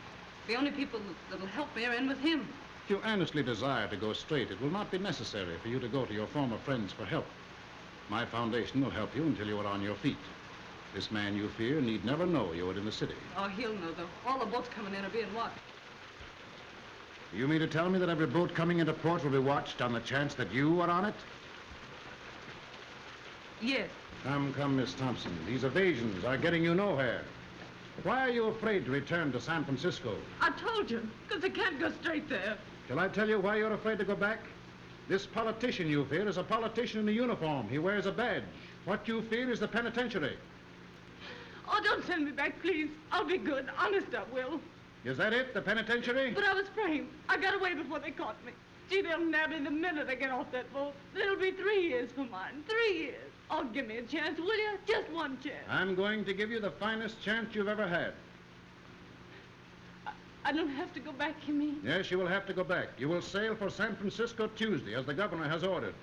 the only people that'll help me are in with him. If you earnestly desire to go straight, it will not be necessary for you to go to your former friends for help. My foundation will help you until you are on your feet. This man you fear need never know you are in the city. Oh, he'll know, though. All the boats coming in are being watched. You mean to tell me that every boat coming into port will be watched on the chance that you are on it? Yes. Come, Miss Thompson. These evasions are getting you nowhere. Why are you afraid to return to San Francisco? I told you, because I can't go straight there. Shall I tell you why you're afraid to go back? This politician you fear is a politician in a uniform. He wears a badge. What you fear is the penitentiary. Oh, don't send me back, please. I'll be good. Honest, I will. Is that it, the penitentiary? But I was framed. I got away before they caught me. Gee, they'll nab me the minute I get off that boat. It'll be 3 years for mine. 3 years. Oh, give me a chance, will you? Just one chance. I'm going to give you the finest chance you've ever had. I don't have to go back, you mean? Yes, you will have to go back. You will sail for San Francisco Tuesday, as the governor has ordered.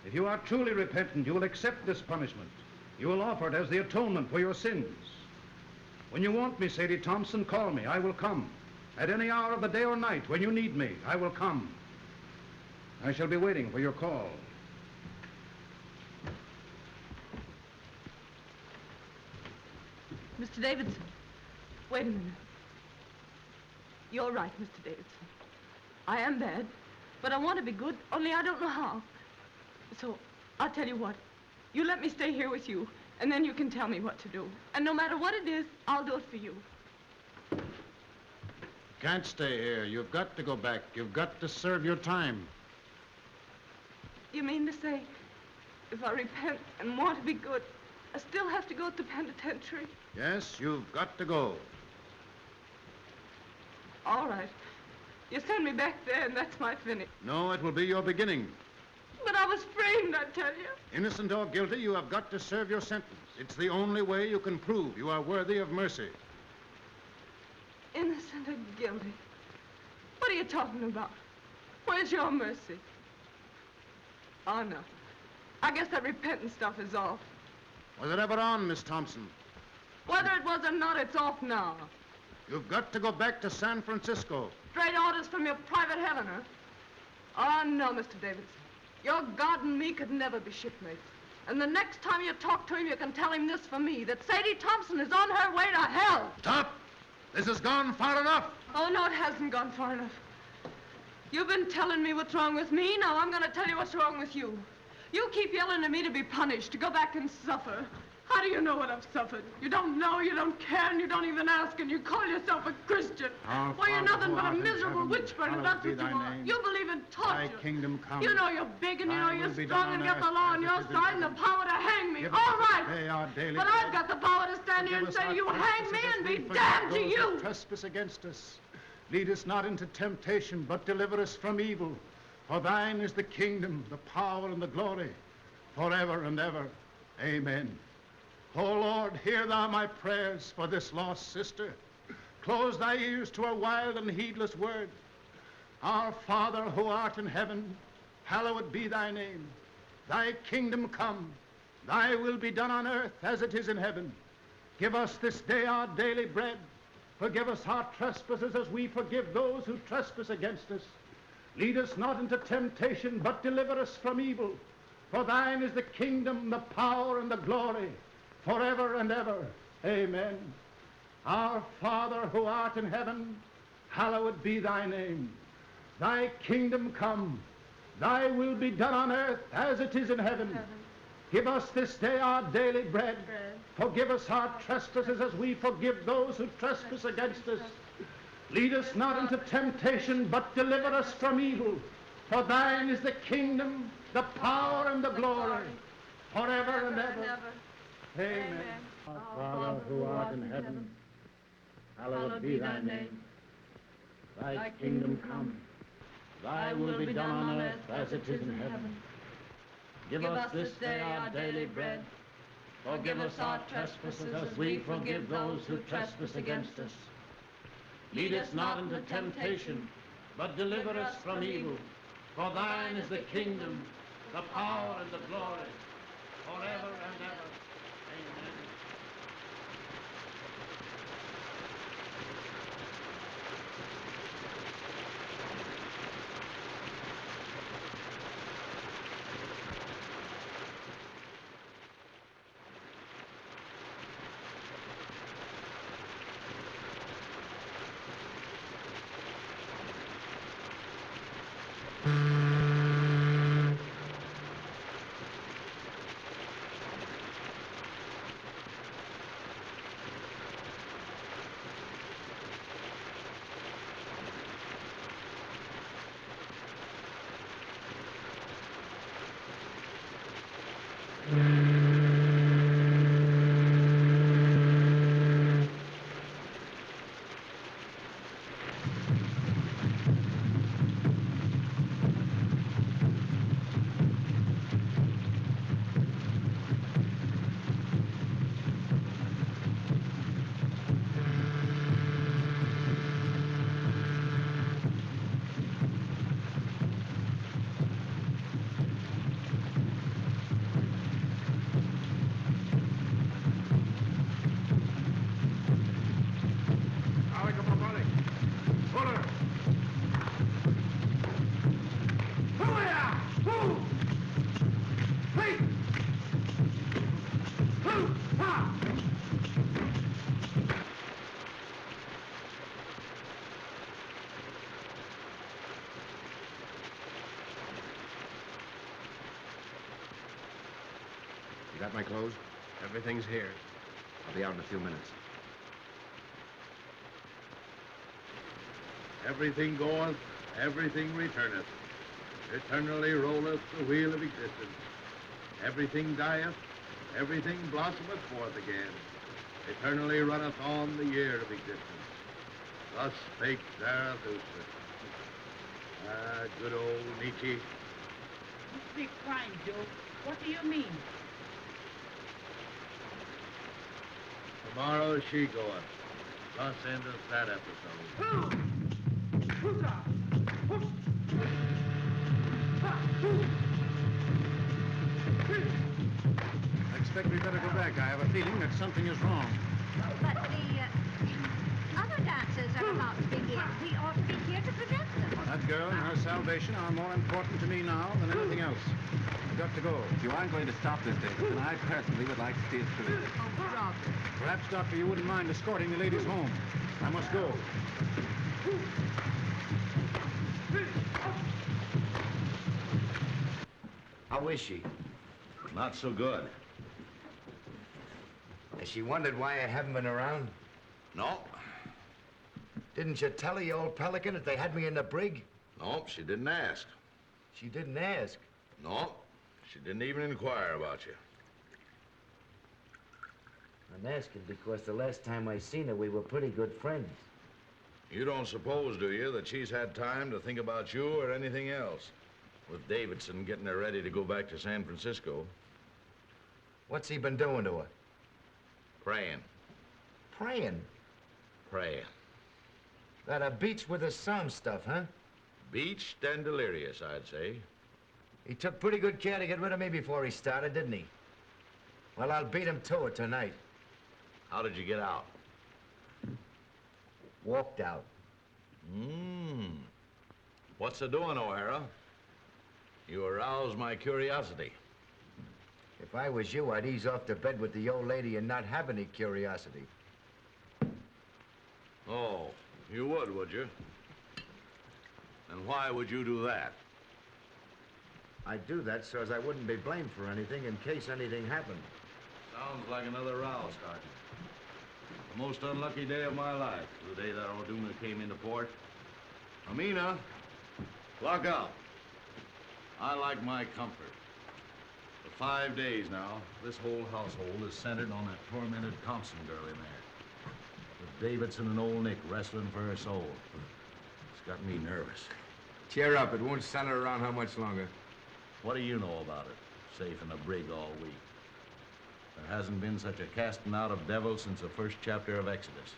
If you are truly repentant, you will accept this punishment. You will offer it as the atonement for your sins. When you want me, Sadie Thompson, call me. I will come. At any hour of the day or night, when you need me, I will come. I shall be waiting for your call. Mr. Davidson, wait a minute. You're right, Mr. Davidson. I am bad, but I want to be good, only I don't know how. So, I'll tell you what. You let me stay here with you, and then you can tell me what to do. And no matter what it is, I'll do it for you. Can't stay here. You've got to go back. You've got to serve your time. You mean to say, if I repent and want to be good, I still have to go to the penitentiary? Yes, you've got to go. All right. You send me back there, and that's my finish. No, it will be your beginning. But I was framed, I tell you. Innocent or guilty, you have got to serve your sentence. It's the only way you can prove you are worthy of mercy. Innocent or guilty? What are you talking about? Where's your mercy? Oh, no. I guess that repentant stuff is off. Was it ever on, Miss Thompson? Whether it was or not, it's off now. You've got to go back to San Francisco. Straight orders from your private heaven, huh? Oh, no, Mr. Davidson. Your God and me could never be shipmates. And the next time you talk to him, you can tell him this for me, that Sadie Thompson is on her way to hell. Stop! This has gone far enough. Oh, no, it hasn't gone far enough. You've been telling me what's wrong with me. Now I'm going to tell you what's wrong with you. You keep yelling at me to be punished, to go back and suffer. How do you know what I've suffered? You don't know, you don't care, and you don't even ask, and you call yourself a Christian. Our Well, you're Father nothing who but a art in miserable heaven, witch burner, hallowed that's be what you thy are. name. You believe in Thy torture. kingdom come. You know you're big, and you know Thy you're will be strong, done and on got the earth law as on it your is in side and the heaven. power to hang me. Give All us this right. day our daily But bread. I've got the power to stand here and Forgive us say, our you hang me trespasses and as be we forgive damned to those you. who trespass against us. Lead us not into temptation, but deliver us from evil. For thine is the kingdom, the power, and the glory, forever and ever. Amen. O Lord, hear thou my prayers for this lost sister. Close thy ears to her wild and heedless word. Our Father who art in heaven, hallowed be thy name. Thy kingdom come, thy will be done on earth as it is in heaven. Give us this day our daily bread. Forgive us our trespasses as we forgive those who trespass against us. Lead us not into temptation, but deliver us from evil. For thine is the kingdom, the power, and the glory, forever and ever. Amen. Our Father who art in heaven, hallowed be thy name. Thy kingdom come, thy will be done on earth as it is in heaven. Give us this day our daily bread. Forgive us our trespasses as we forgive those who trespass against us. Lead us not into temptation, but deliver us from evil. For thine is the kingdom, the power, and the glory, forever and ever. Amen. Our Father who art in heaven, hallowed be thy name. Thy kingdom come, thy will be done on earth as it is in heaven. Give us this day our daily bread. Forgive us our trespasses as we forgive those who trespass against us. Lead us not into temptation, but deliver us from evil. For thine is the kingdom, the power, and the glory, forever and ever. Amen. Got my clothes? Everything's here. I'll be out in a few minutes. Everything goeth, everything returneth. Eternally rolleth the wheel of existence. Everything dieth, everything blossometh forth again. Eternally runneth on the year of existence. Thus spake Zarathustra. Ah, good old Nietzsche. You speak fine, Joe. What do you mean? Tomorrow she goeth. Thus endeth that episode. I expect we better go back. I have a feeling that something is wrong. But the other dancers are about to begin. We ought to be here to prevent them. That girl and her salvation are more important to me now than anything else. I've got to go. You aren't going to stop this, Davidson. I personally would like to see it through. Oh, brother. Perhaps, Doctor, you wouldn't mind escorting the ladies home. I must go. How is she? Not so good. Has she wondered why I haven't been around? No. Didn't you tell her, you old pelican, that they had me in the brig? No, she didn't ask. She didn't ask? No, she didn't even inquire about you. I'm asking because the last time I seen her, we were pretty good friends. You don't suppose, do you, that she's had time to think about you or anything else? With Davidson getting her ready to go back to San Francisco. What's he been doing to her? Praying. Praying? Praying. That beats with the psalm stuff, huh? Beached and delirious, I'd say. He took pretty good care to get rid of me before he started, didn't he? Well, I'll beat him to it tonight. How did you get out? Walked out. What's the doing, O'Hara? You aroused my curiosity. If I was you, I'd ease off to bed with the old lady and not have any curiosity. Oh, you would you? And why would you do that? I'd do that so as I wouldn't be blamed for anything in case anything happened. Sounds like another row, Sergeant. The most unlucky day of my life, the day that O'Doona came into port. Amina, lock up. I like my comfort. For 5 days now, this whole household is centered on that tormented Thompson girl in there. With Davidson and old Nick wrestling for her soul. It's got me nervous. Cheer up, it won't center around how much longer. What do you know about it? Safe in a brig all week. There hasn't been such a casting out of devils since the first chapter of Exodus.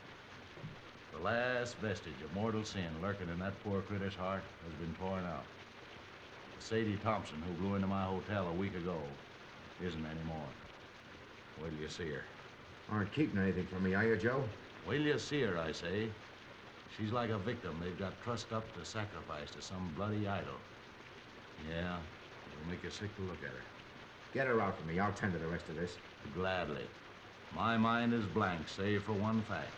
The last vestige of mortal sin lurking in that poor critter's heart has been torn out. Sadie Thompson, who blew into my hotel a week ago, isn't anymore. Wait till you see her. Aren't keeping anything from me, are you, Joe? Wait till you see her, I say. She's like a victim they've got trussed up to sacrifice to some bloody idol. Yeah, it'll make you sick to look at her. Get her out for me. I'll tend to the rest of this. Gladly. My mind is blank, save for one fact.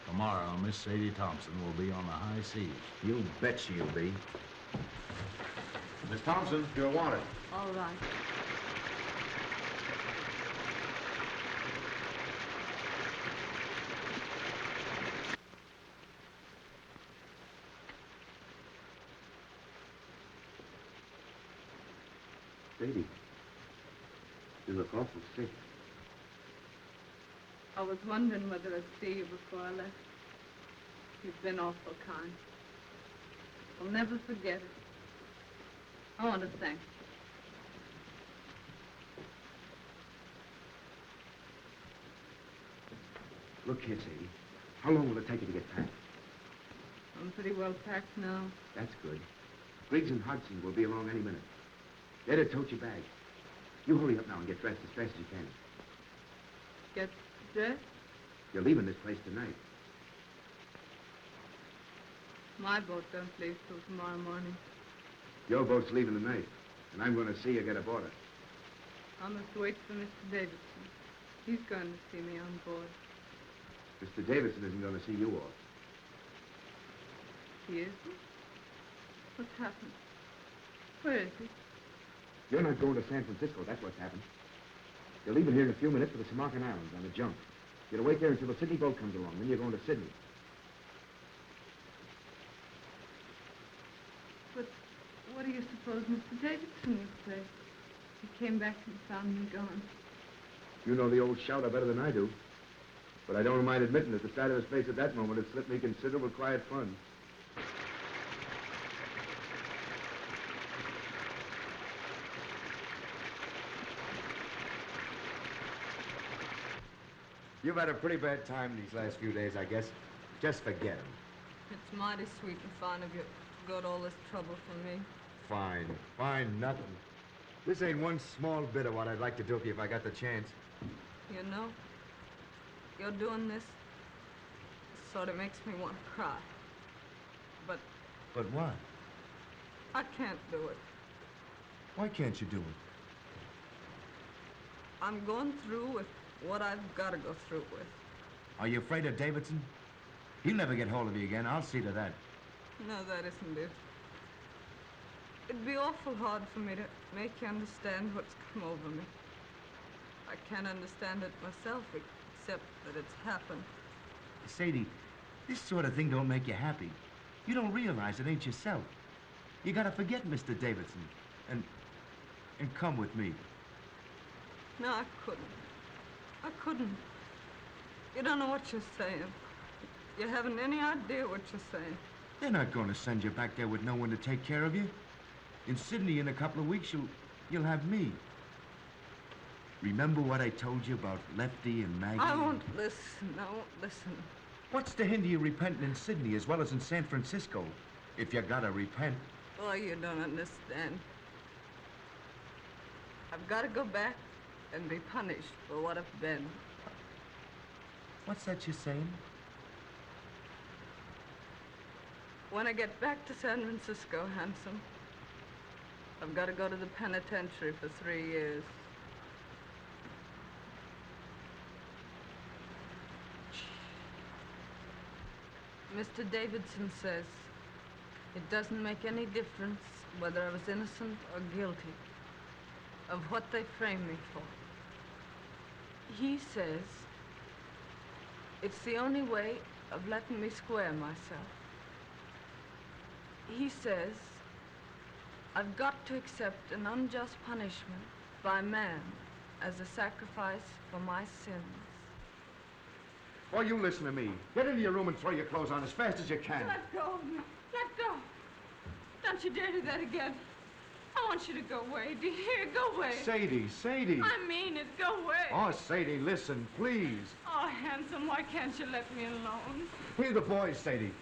Tomorrow, Miss Sadie Thompson will be on the high seas. You bet she'll be. Miss Thompson, you're wanted. All right. Sadie, you look awful sick. I was wondering whether I'd see you before I left. You've been awful kind. I'll never forget it. I want to thank you. Look here, Sadie. How long will it take you to get packed? I'm pretty well packed now. That's good. Briggs and Hudson will be along any minute. They're to tote your bag. You hurry up now and get dressed as fast as you can. Get dressed? You're leaving this place tonight. My boat don't leave till tomorrow morning. Your boat's leaving tonight, and I'm going to see you get aboard it. I must wait for Mr. Davidson. He's going to see me on board. Mr. Davidson isn't going to see you off. He isn't? What's happened? Where is he? You're not going to San Francisco, that's what's happened. You're leaving here in a few minutes for the Samarkand Islands on a junk. You're to wait there until the Sydney boat comes along, then you're going to Sydney. But what do you suppose Mr. Davidson would say? He came back and found me gone. You know the old shouter better than I do. But I don't mind admitting that the sight of his face at that moment had slipped me considerable quiet fun. You've had a pretty bad time these last few days, I guess. Just forget him. It's mighty sweet and fine of you to go to all this trouble for me. Fine. Fine, nothing. This ain't one small bit of what I'd like to do for you if I got the chance. You know, you're doing this sort of makes me want to cry. But But what? I can't do it. Why can't you do it? I'm going through with what I've got to go through with. Are you afraid of Davidson? He'll never get hold of you again. I'll see to that. No, that isn't it. It'd be awful hard for me to make you understand what's come over me. I can't understand it myself, except that it's happened. Sadie, this sort of thing don't make you happy. You don't realize it ain't yourself. You gotta forget Mr. Davidson and come with me. No, I couldn't. I couldn't. You don't know what you're saying. You haven't any idea what you're saying. They're not going to send you back there with no one to take care of you. In Sydney, in a couple of weeks, you'll have me. Remember what I told you about Lefty and Maggie? I won't listen. I won't listen. What's to hinder you repenting in Sydney as well as in San Francisco? If you gotta repent. Oh, you don't understand. I've got to go back and be punished for what I've been. What's that you're saying? When I get back to San Francisco, handsome, I've got to go to the penitentiary for 3 years. Mr. Davidson says it doesn't make any difference whether I was innocent or guilty of what they framed me for. He says it's the only way of letting me square myself. He says I've got to accept an unjust punishment by man as a sacrifice for my sins. Oh, you listen to me. Get into your room and throw your clothes on as fast as you can. Let go of me. Let go. Don't you dare do that again. I want you to go away. Do you hear? Go away. Sadie, Sadie. I mean it. Go away. Oh, Sadie, listen, please. Oh, handsome, why can't you let me alone? Here are the boys, Sadie.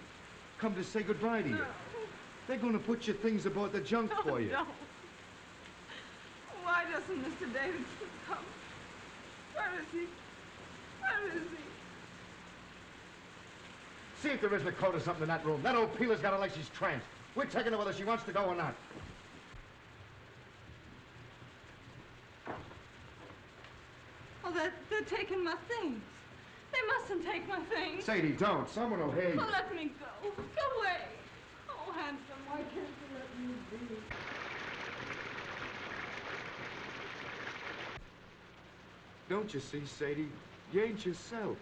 Come to say goodbye to you. No. They're going to put your things aboard the junk for you. No. Why doesn't Mr. Davidson come? Where is he? Where is he? See if there isn't a coat or something in that room. That old peeler's got her like she's tranced. We're taking her whether she wants to go or not. Oh, they're taking my things. They mustn't take my things. Sadie, don't. Someone will hear you. Oh, let me go. Go away. Oh, handsome, why can't you let me be? Don't you see, Sadie? You ain't yourself.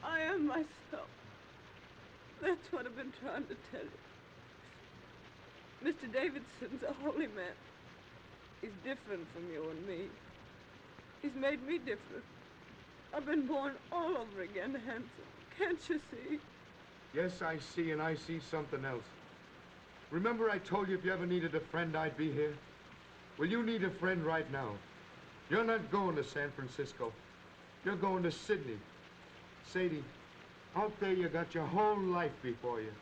I am myself. That's what I've been trying to tell you. Mr. Davidson's a holy man. He's different from you and me. He's made me different. I've been born all over again, handsome. Can't you see? Yes, I see, and I see something else. Remember I told you if you ever needed a friend, I'd be here? Well, you need a friend right now. You're not going to San Francisco. You're going to Sydney. Sadie, out there you got your whole life before you.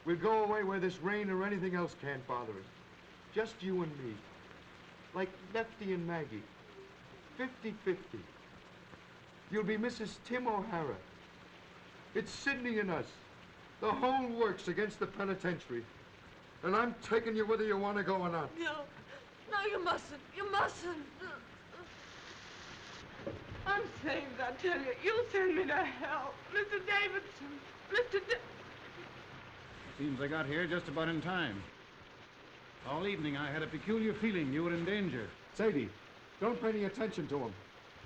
We'll go away where this rain or anything else can't bother us. Just you and me. Like Lefty and Maggie. 50-50. You'll be Mrs. Tim O'Hara. It's Sydney and us. The whole works against the penitentiary. And I'm taking you whether you want to go or not. No, you mustn't. You mustn't. I'm saved, I tell you. You'll send me to hell. Mr. Davidson. Seems I got here just about in time. All evening I had a peculiar feeling you were in danger. Sadie, don't pay any attention to him.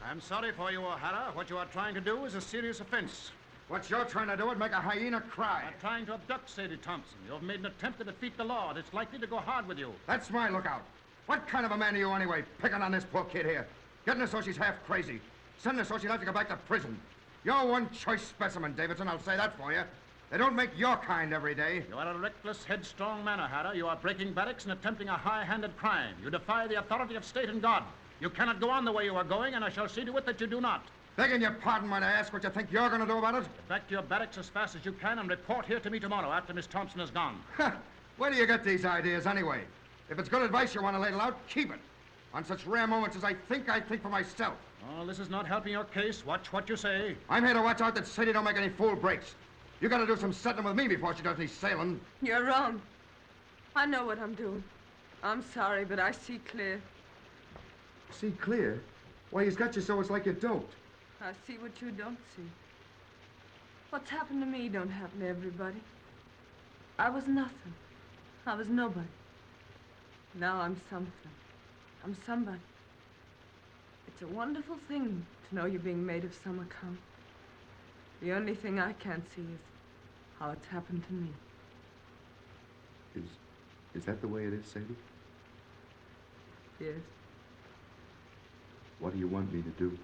I'm sorry for you, O'Hara. What you are trying to do is a serious offense. What you're trying to do is make a hyena cry. You're trying to abduct Sadie Thompson. You've made an attempt to defeat the law, and it's likely to go hard with you. That's my lookout. What kind of a man are you anyway, picking on this poor kid here? Getting her so she's half crazy. Sending her so she'll have to go back to prison. You're one choice specimen, Davidson, I'll say that for you. They don't make your kind every day. You are a reckless, headstrong man, O'Hara. You are breaking barracks and attempting a high-handed crime. You defy the authority of state and God. You cannot go on the way you are going, and I shall see to it that you do not. Begging your pardon when I ask what you think you're going to do about it? Get back to your barracks as fast as you can and report here to me tomorrow after Miss Thompson is gone. Where do you get these ideas anyway? If it's good advice you want to ladle out, keep it. On such rare moments as I think for myself. Oh, this is not helping your case. Watch what you say. I'm here to watch out that Sadie don't make any fool breaks. You got to do some settling with me before she does any sailing. You're wrong. I know what I'm doing. I'm sorry, but I see clear. See clear? Why, he's got you so it's like you don't. I see what you don't see. What's happened to me don't happen to everybody. I was nothing. I was nobody. Now I'm something. I'm somebody. It's a wonderful thing to know you're being made of some account. The only thing I can't see is how it's happened to me. Is that the way it is, Sadie? Yes. What do you want me to do?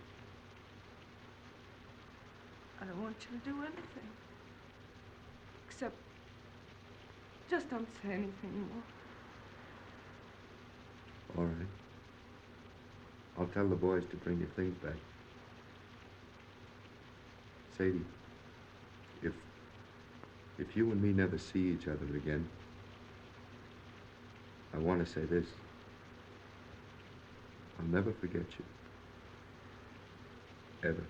I don't want you to do anything. Except, just don't say anything more. All right. I'll tell the boys to bring your things back. Sadie, if you and me never see each other again, I want to say this. I'll never forget you. Ever.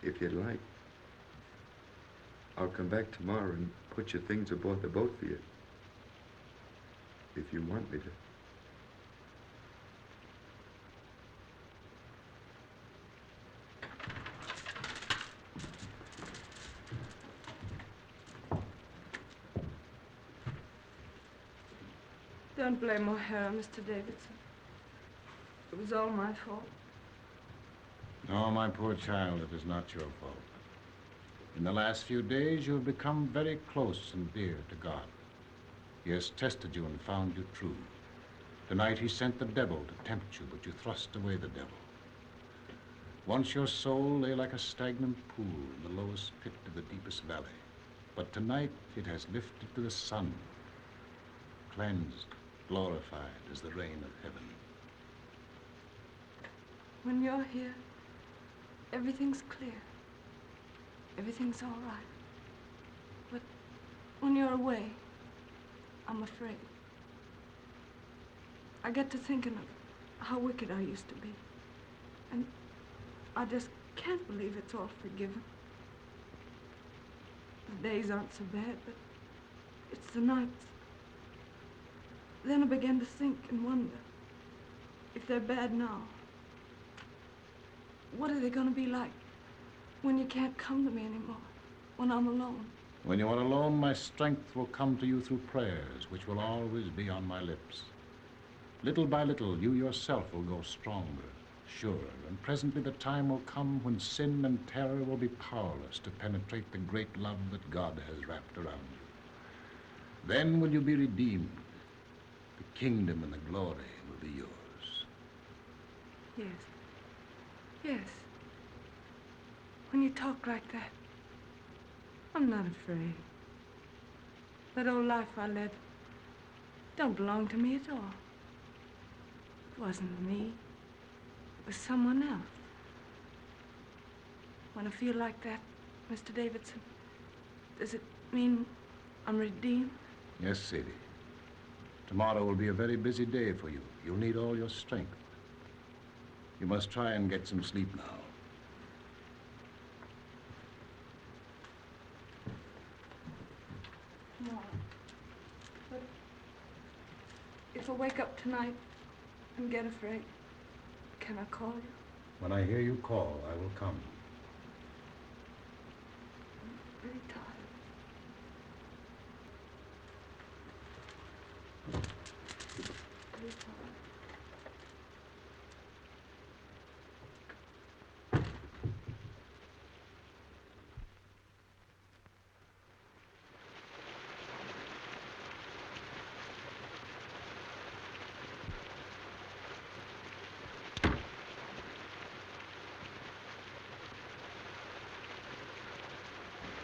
If you'd like, I'll come back tomorrow and put your things aboard the boat for you. If you want me to. Don't blame O'Hara, Mr. Davidson. It was all my fault. No, my poor child, it is not your fault. In the last few days, you have become very close and dear to God. He has tested you and found you true. Tonight, he sent the devil to tempt you, but you thrust away the devil. Once your soul lay like a stagnant pool in the lowest pit of the deepest valley. But tonight, it has lifted to the sun, cleansed, glorified as the rain of heaven. When you're here, everything's clear. Everything's all right. But when you're away, I'm afraid. I get to thinking of how wicked I used to be. And I just can't believe it's all forgiven. The days aren't so bad, but it's the nights. Then I began to think and wonder if they're bad now. What are they going to be like when you can't come to me anymore, when I'm alone? When you are alone, my strength will come to you through prayers, which will always be on my lips. Little by little, you yourself will grow stronger, surer, and presently the time will come when sin and terror will be powerless to penetrate the great love that God has wrapped around you. Then will you be redeemed. The kingdom and the glory will be yours. Yes. Yes. When you talk like that, I'm not afraid. That old life I led don't belong to me at all. It wasn't me. It was someone else. When I feel like that, Mr. Davidson, does it mean I'm redeemed? Yes, Sadie. Tomorrow will be a very busy day for you. You'll need all your strength. You must try and get some sleep now. Tomorrow. But if I wake up tonight and get afraid, can I call you? When I hear you call, I will come. I'm really tired. Really tired.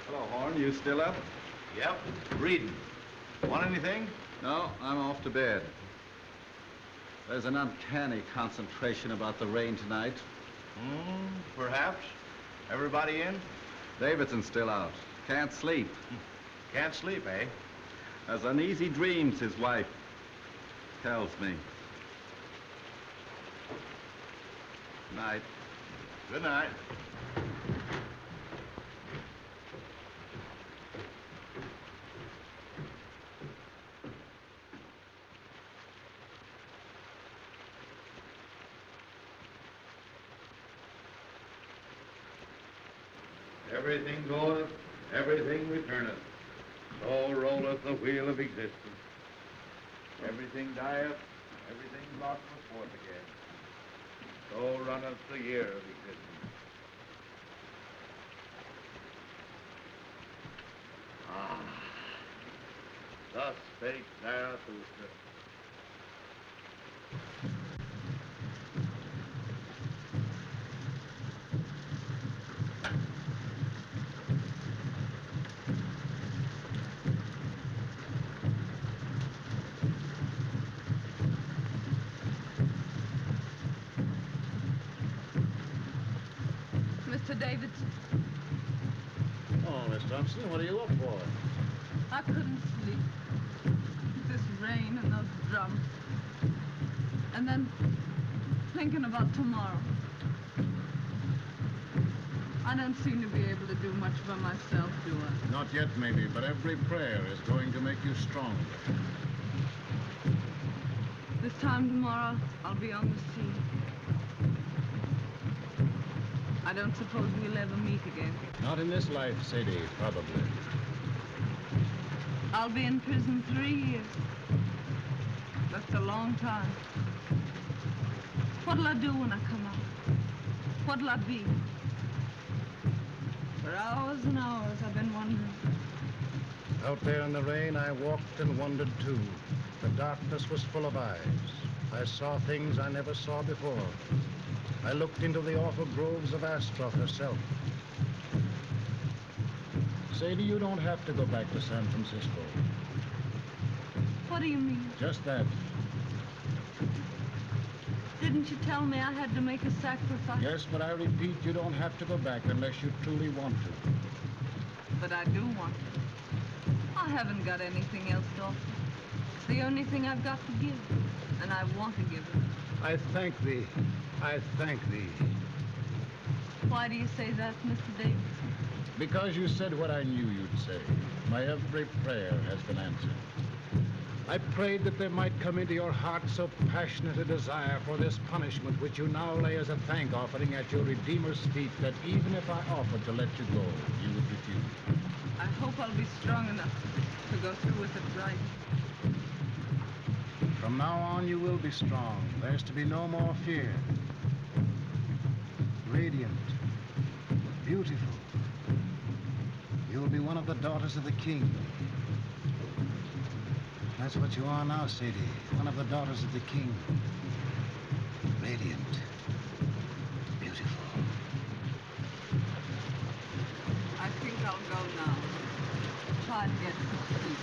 Hello, Horn. You still up? Yep, reading. Want anything? No, I'm off to bed. There's an uncanny concentration about the rain tonight. Perhaps. Everybody in? Davidson's still out. Can't sleep. Can't sleep, eh? Has uneasy dreams, his wife tells me. Night. Good night. Everything goeth, everything returneth. So rolleth the wheel of existence. Everything dieth, everything brought forth again. So runneth the year of existence. Ah, thus spake Zarathustra. Mr. Davidson. Oh, Miss Thompson. What are you up for? I couldn't sleep. This rain and those drums. And then thinking about tomorrow. I don't seem to be able to do much for myself, do I? Not yet, maybe, but every prayer is going to make you stronger. This time tomorrow, I'll be on the sea. I don't suppose we'll ever meet again. Not in this life, Sadie, probably. I'll be in prison 3 years. That's a long time. What'll I do when I come out? What'll I be? For hours and hours, I've been wondering. Out there in the rain, I walked and wondered, too. The darkness was full of eyes. I saw things I never saw before. I looked into the awful groves of Astroth herself. Sadie, you don't have to go back to San Francisco. What do you mean? Just that. Didn't you tell me I had to make a sacrifice? Yes, but I repeat, you don't have to go back unless you truly want to. But I do want to. I haven't got anything else to offer. It's the only thing I've got to give, and I want to give it. I thank thee. I thank thee. Why do you say that, Mr. Davidson? Because you said what I knew you'd say. My every prayer has been answered. I prayed that there might come into your heart so passionate a desire for this punishment which you now lay as a thank offering at your Redeemer's feet that even if I offered to let you go, you would refuse. I hope I'll be strong enough to go through with it right. From now on, you will be strong. There's to be no more fear. Radiant. Beautiful. You'll be one of the daughters of the king. That's what you are now, Sadie. One of the daughters of the king. Radiant. Beautiful. I think I'll go now. Try to get some sleep.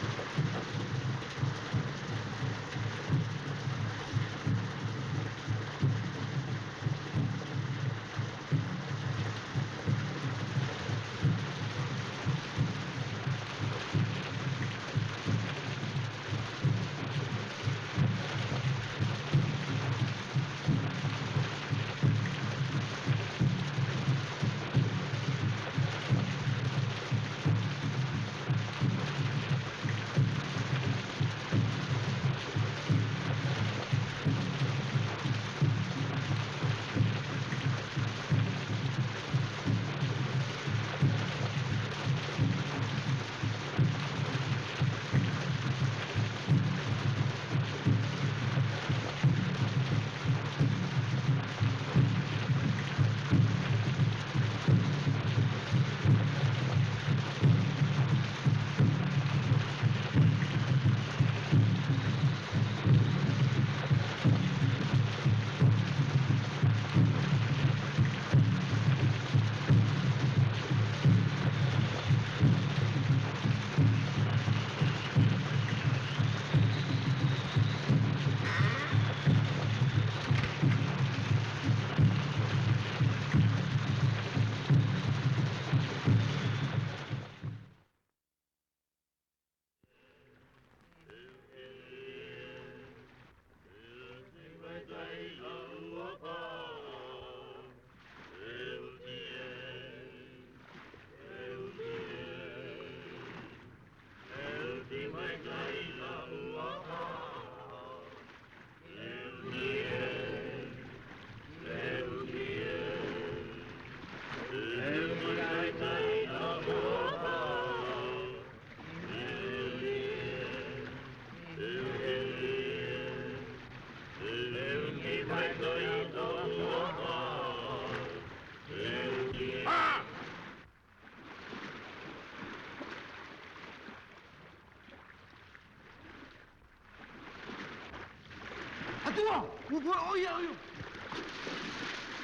Atua! Ủa, ôi ôi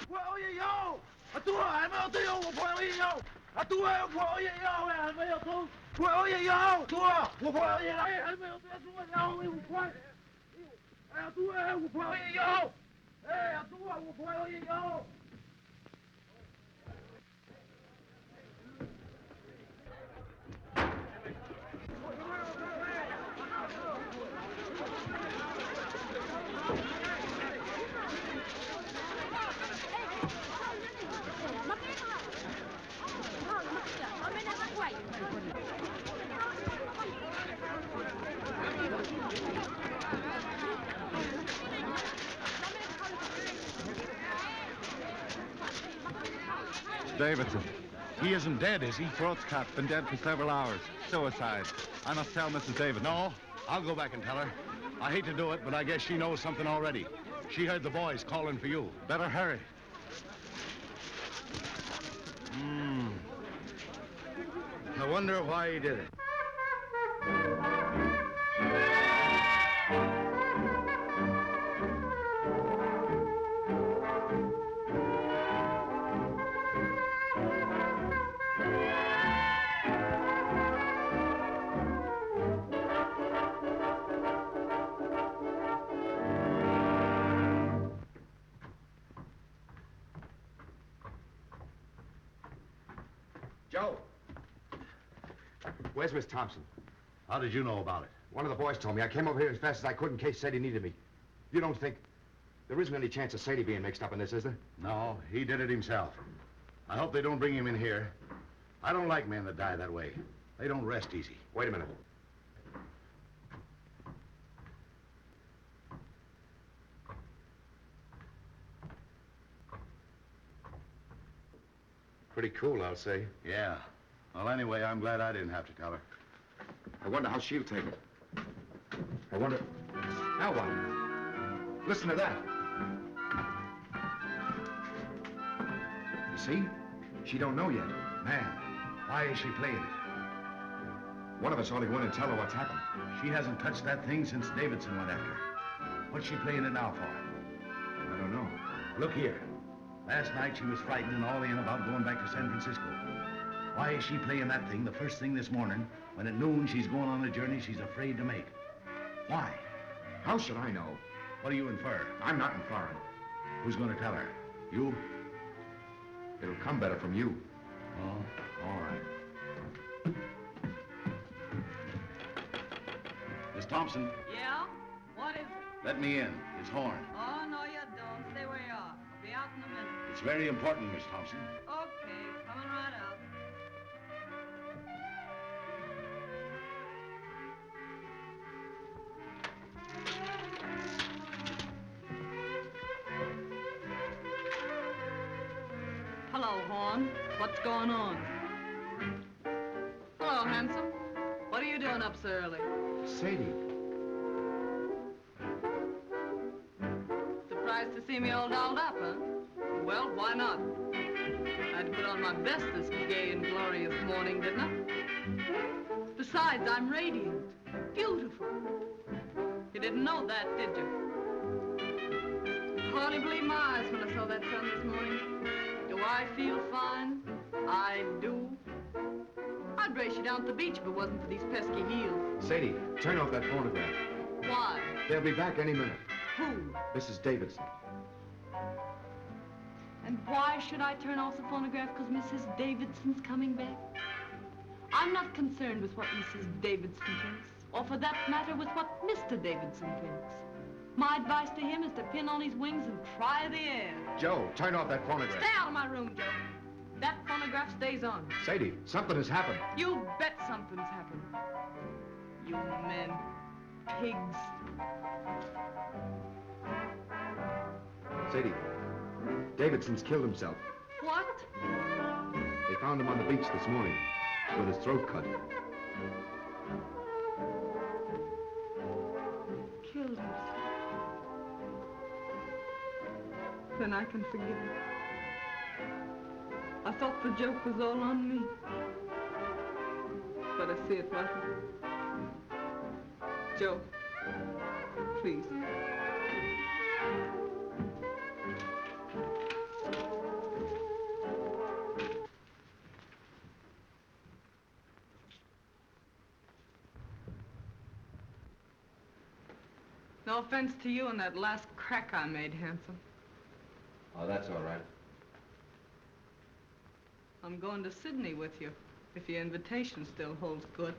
ôi yo! Atua, ai mà tôi yo, ôi yo! Atua, ôi yo, ai mà tôi ôi yo! Atua, ôi yo, ai mà tôi ôi Atua, ôi yo! Atua, ôi yo! Davidson. He isn't dead, is he? Throat's cut. Been dead for several hours. Suicide. I must tell Mrs. Davidson. No, I'll go back and tell her. I hate to do it, but I guess she knows something already. She heard the boys calling for you. Better hurry. I wonder why he did it. Joe! Where's Miss Thompson? How did you know about it? One of the boys told me. I came over here as fast as I could in case Sadie needed me. You don't think... There isn't any chance of Sadie being mixed up in this, is there? No, he did it himself. I hope they don't bring him in here. I don't like men that die that way. They don't rest easy. Wait a minute. Pretty cool, I'll say. Yeah. Well, anyway, I'm glad I didn't have to tell her. I wonder how she'll take it. I wonder... Now what? Listen to that. You see? She don't know yet. Man, why is she playing it? One of us ought to go in and tell her what's happened. She hasn't touched that thing since Davidson went after her. What's she playing it now for? I don't know. Look here. Last night she was frightened and all in about going back to San Francisco. Why is she playing that thing the first thing this morning when at noon she's going on a journey she's afraid to make? Why? How should I know? What do you infer? I'm not inferring. Who's going to tell her? You? It'll come better from you. Oh, all right. Miss Thompson. Yeah? What is it? Let me in. It's Horn. Oh, no, you don't. Stay where you are. I'll be out in a minute. It's very important, Miss Thompson. Okay, coming right up. Hello, Horn. What's going on? Hello, handsome. What are you doing up so early? Sadie. Surprised to see me all dolled up, huh? Well, why not? I had to put on my best this gay and glorious morning, didn't I? Besides, I'm radiant, beautiful. You didn't know that, did you? Hardly believed my eyes when I saw that sun this morning. Do I feel fine? I do. I'd race you down to the beach if it wasn't for these pesky heels. Sadie, turn off that phonograph. Why? They'll be back any minute. Who? Mrs. Davidson. And why should I turn off the phonograph? Because Mrs. Davidson's coming back? I'm not concerned with what Mrs. Davidson thinks, or for that matter with what Mr. Davidson thinks. My advice to him is to pin on his wings and try the air. Joe, turn off that phonograph. Stay out of my room, Joe. That phonograph stays on. Sadie, something has happened. You bet something's happened. You men. Pigs. Sadie, Davidson's killed himself. What? They found him on the beach this morning with his throat cut. Killed himself. Then I can forgive him. I thought the joke was all on me. But I see it wasn't. Joe, please. No offense to you and that last crack I made, handsome. Oh, that's all right. I'm going to Sydney with you, if your invitation still holds good.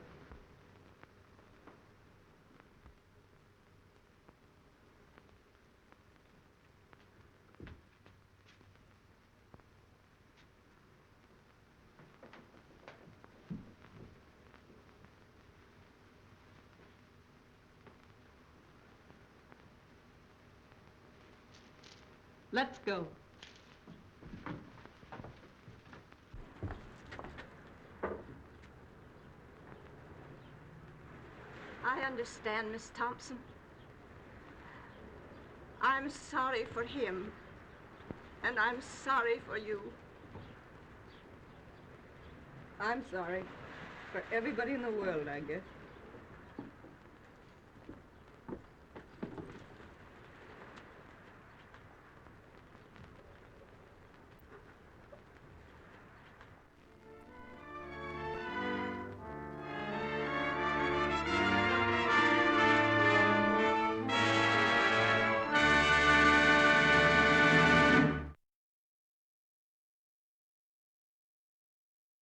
Let's go. I understand, Miss Thompson. I'm sorry for him, and I'm sorry for you. I'm sorry for everybody in the world, I guess.